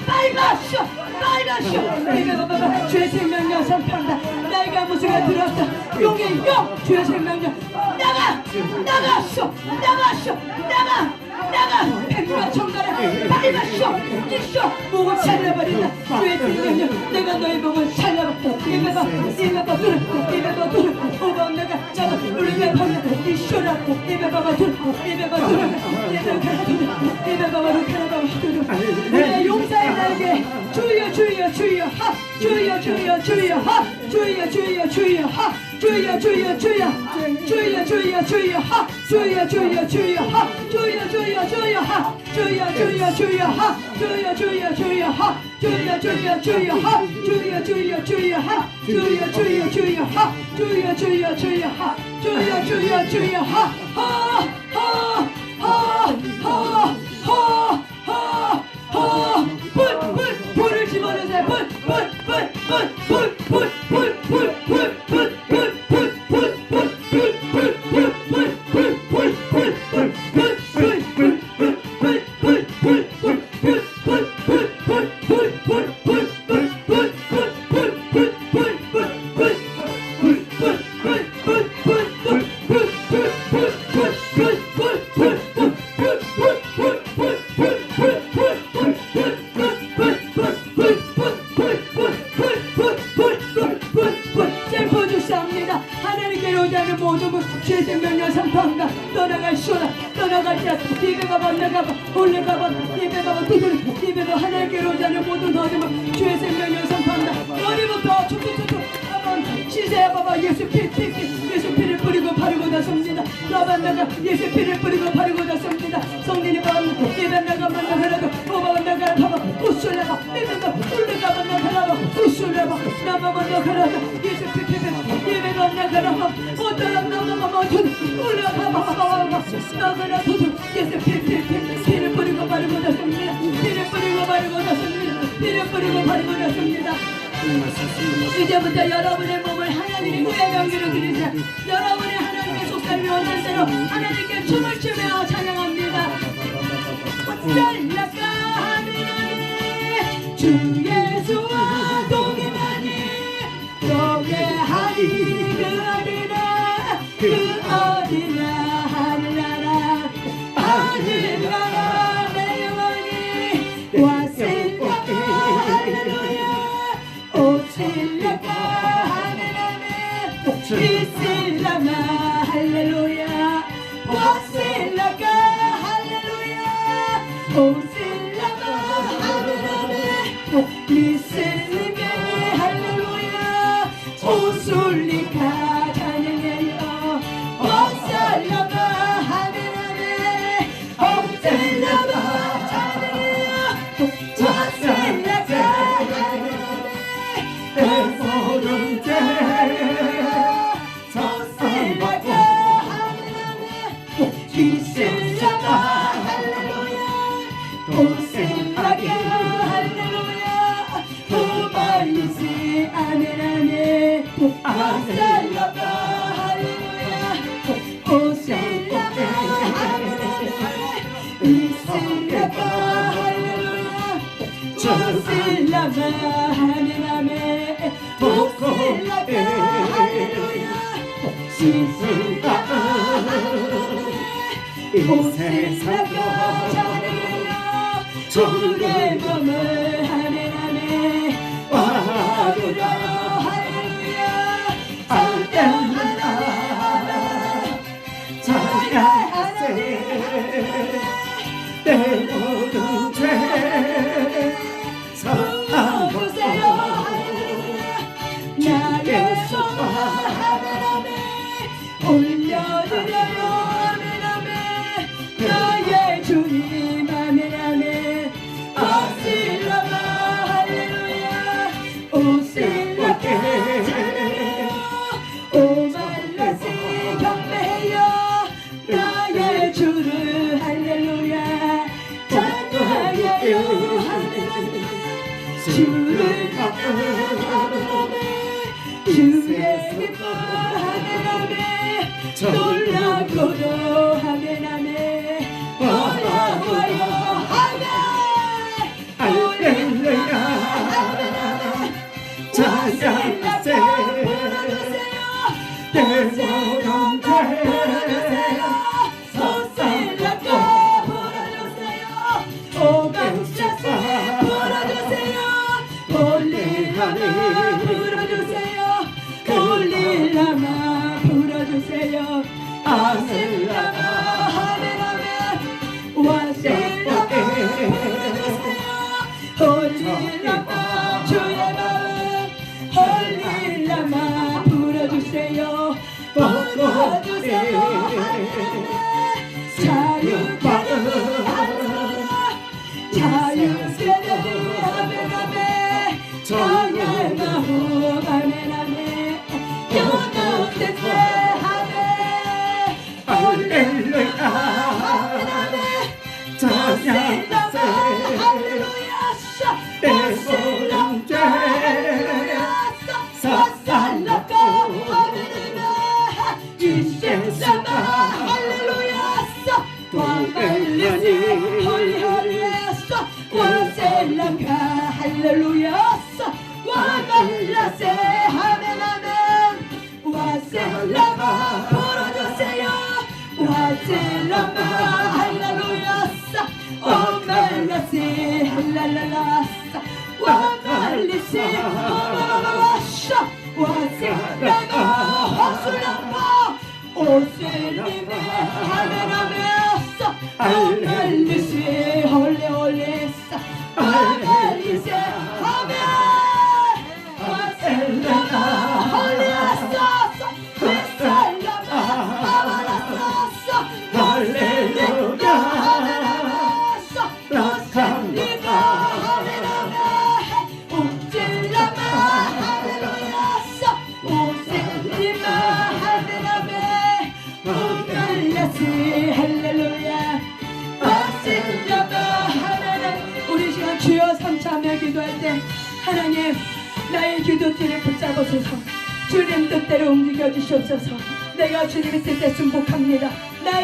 빨리 가쇼 빨리 가쇼 내가 봐봐 주의 생명력 선포한다 나이가 무수가 들었다 용의 용 주의 생명력 나가 쇼 나가 백만 천가를 빨리 가쇼 이쇼 목을 잘라버린다 주의 생명력 내가 너의 목을 잘라버린다 이베바 뚫어 오바 내가 잡아 우리가 밤에 이쇼라 이베바바 뚫어 이베바 뚫어 이베바바로 가라바바 뚫어 우리의 용사의 날개 주여 하 주여 하 주여 하 주여 하 주여 하 주여 하 주여 하 주여 하 주여 하 주여 하 불을 집어넣으세요 셀포주시합니다. 하나님께로 오자는 모든 분 주의 생명력 선포한다. 떠나가시오라 떠나가시라 이베바바 나가바 올라가바 이베바바 두드려 이베바 하나님께로 오자는 모든 거듭을 주의 생명력 선포한다. 머리부터 툭툭툭툭 한번 시세야 봐봐 예수 피를 뿌리고 바르고 나섭니다. 나반나가 예수 피를 뿌리고 바르고 나섭니다. 성린이 바랍니다. 이베나가 만나가라도 오바가 나가라 봐봐 우술래봐 이베가 올라가봐 나가라봐 우술래봐 나바바 나가라도 예수 이베가 나가라봐 어떠한 나가봐 맞춘 올라가봐 나가라 도둑 예수 피를 뿌리고 바르고 나섭니다. 피를 뿌리고 바르고 나섭니다. 피를 뿌리고 바르고 나섭니다. 이제부터 여러분의 몸을 하나님의 후의 명기로 드리자. 여러분의 하나님의 속살이 원하는 대로 하나님께 춤을 추며 찬양합니다. 살라까 하느니 주 예수와 동행하니 동행하니 그 어디나 하늘나라 하늘나라 내 영혼이 왔을까 할렐루야 오실라가 하늘나라 있을라마 할렐루야 왔을라가 할렐루야 오실라마 하늘나라 있을리게 할렐루야 오술리카 찬양해요 왔을라마 하늘나라 오실라마 찬양해요 왔을라가 하늘나라 모든 죄 오실라가 하늘나라 있을라마 할렐루야 오실라가 할렐루야 오말리시 아멘아멘 오실라가 할렐루야 오실라가 하늘나라 있을라가 할렐루야 오실라가 하늘나라 오실라가 할렐루야 있을라가 오실라가 찬양해요 주의 몸을 하늘나라 와주라 할렐루야 찬양하라 찬양하라 내 모든 죄 부어주세요 할렐루야 나의 손 하늘나라 올려드려요 아멘아멘 나의 주님 아멘아멘 오실라가 할렐루야 오실라가 찬양해요 오말라시 경배해요 나의 주를 할렐루야 찬양해요 할렐루야 주를 하늘나라 주의 기뻐 하늘나라 놀라고도 하네 내 모든 죄 소셀라가 불어주세요. 오감사세 불어주세요. 올릴라마 불어주세요. 올릴라마 불어주세요. 아셀라마 하메라메 와셀라마 불어주세요. 올릴라마 주의 마음 올릴라마 불어주세요. 불어주세요. 자유케를 자유케를 아멘아멘 자유마호 아멘아멘 영원대세 아멘 할렐루야 오셀라마 찬양세 할렐루야 내 오셀라마 모든 죄 사살라카 아멘아멘 이셀라마 할렐루야 와말리시 홀리홀리에서 와셀라카 할렐루야 와말라세 아멘아멘 와셀라마 불어주세요. 와셀라마 할렐루야 와말라세 할랄랄라 와말리시 와말라샤 와셀라마 호술라마 오셀리메 하메라메아싸 아멜리시 홀레홀레싸 아멜리시 하메 와셀라마 홀레아싸 웨살라마 아마라싸 할렐루야 하메라메아싸 오셀리마 하메라메 옥질라마 하메라메아싸 오셀리마 하메라메 오멜라시 할렐루야 와실라마 하나님 우리 시간 주여 삼차며 기도할 때 하나님 나의 기도띠를 붙잡으소서 주님 뜻대로 움직여 주시옵소서. 내가 주님의 뜻에 순복합니다. 나의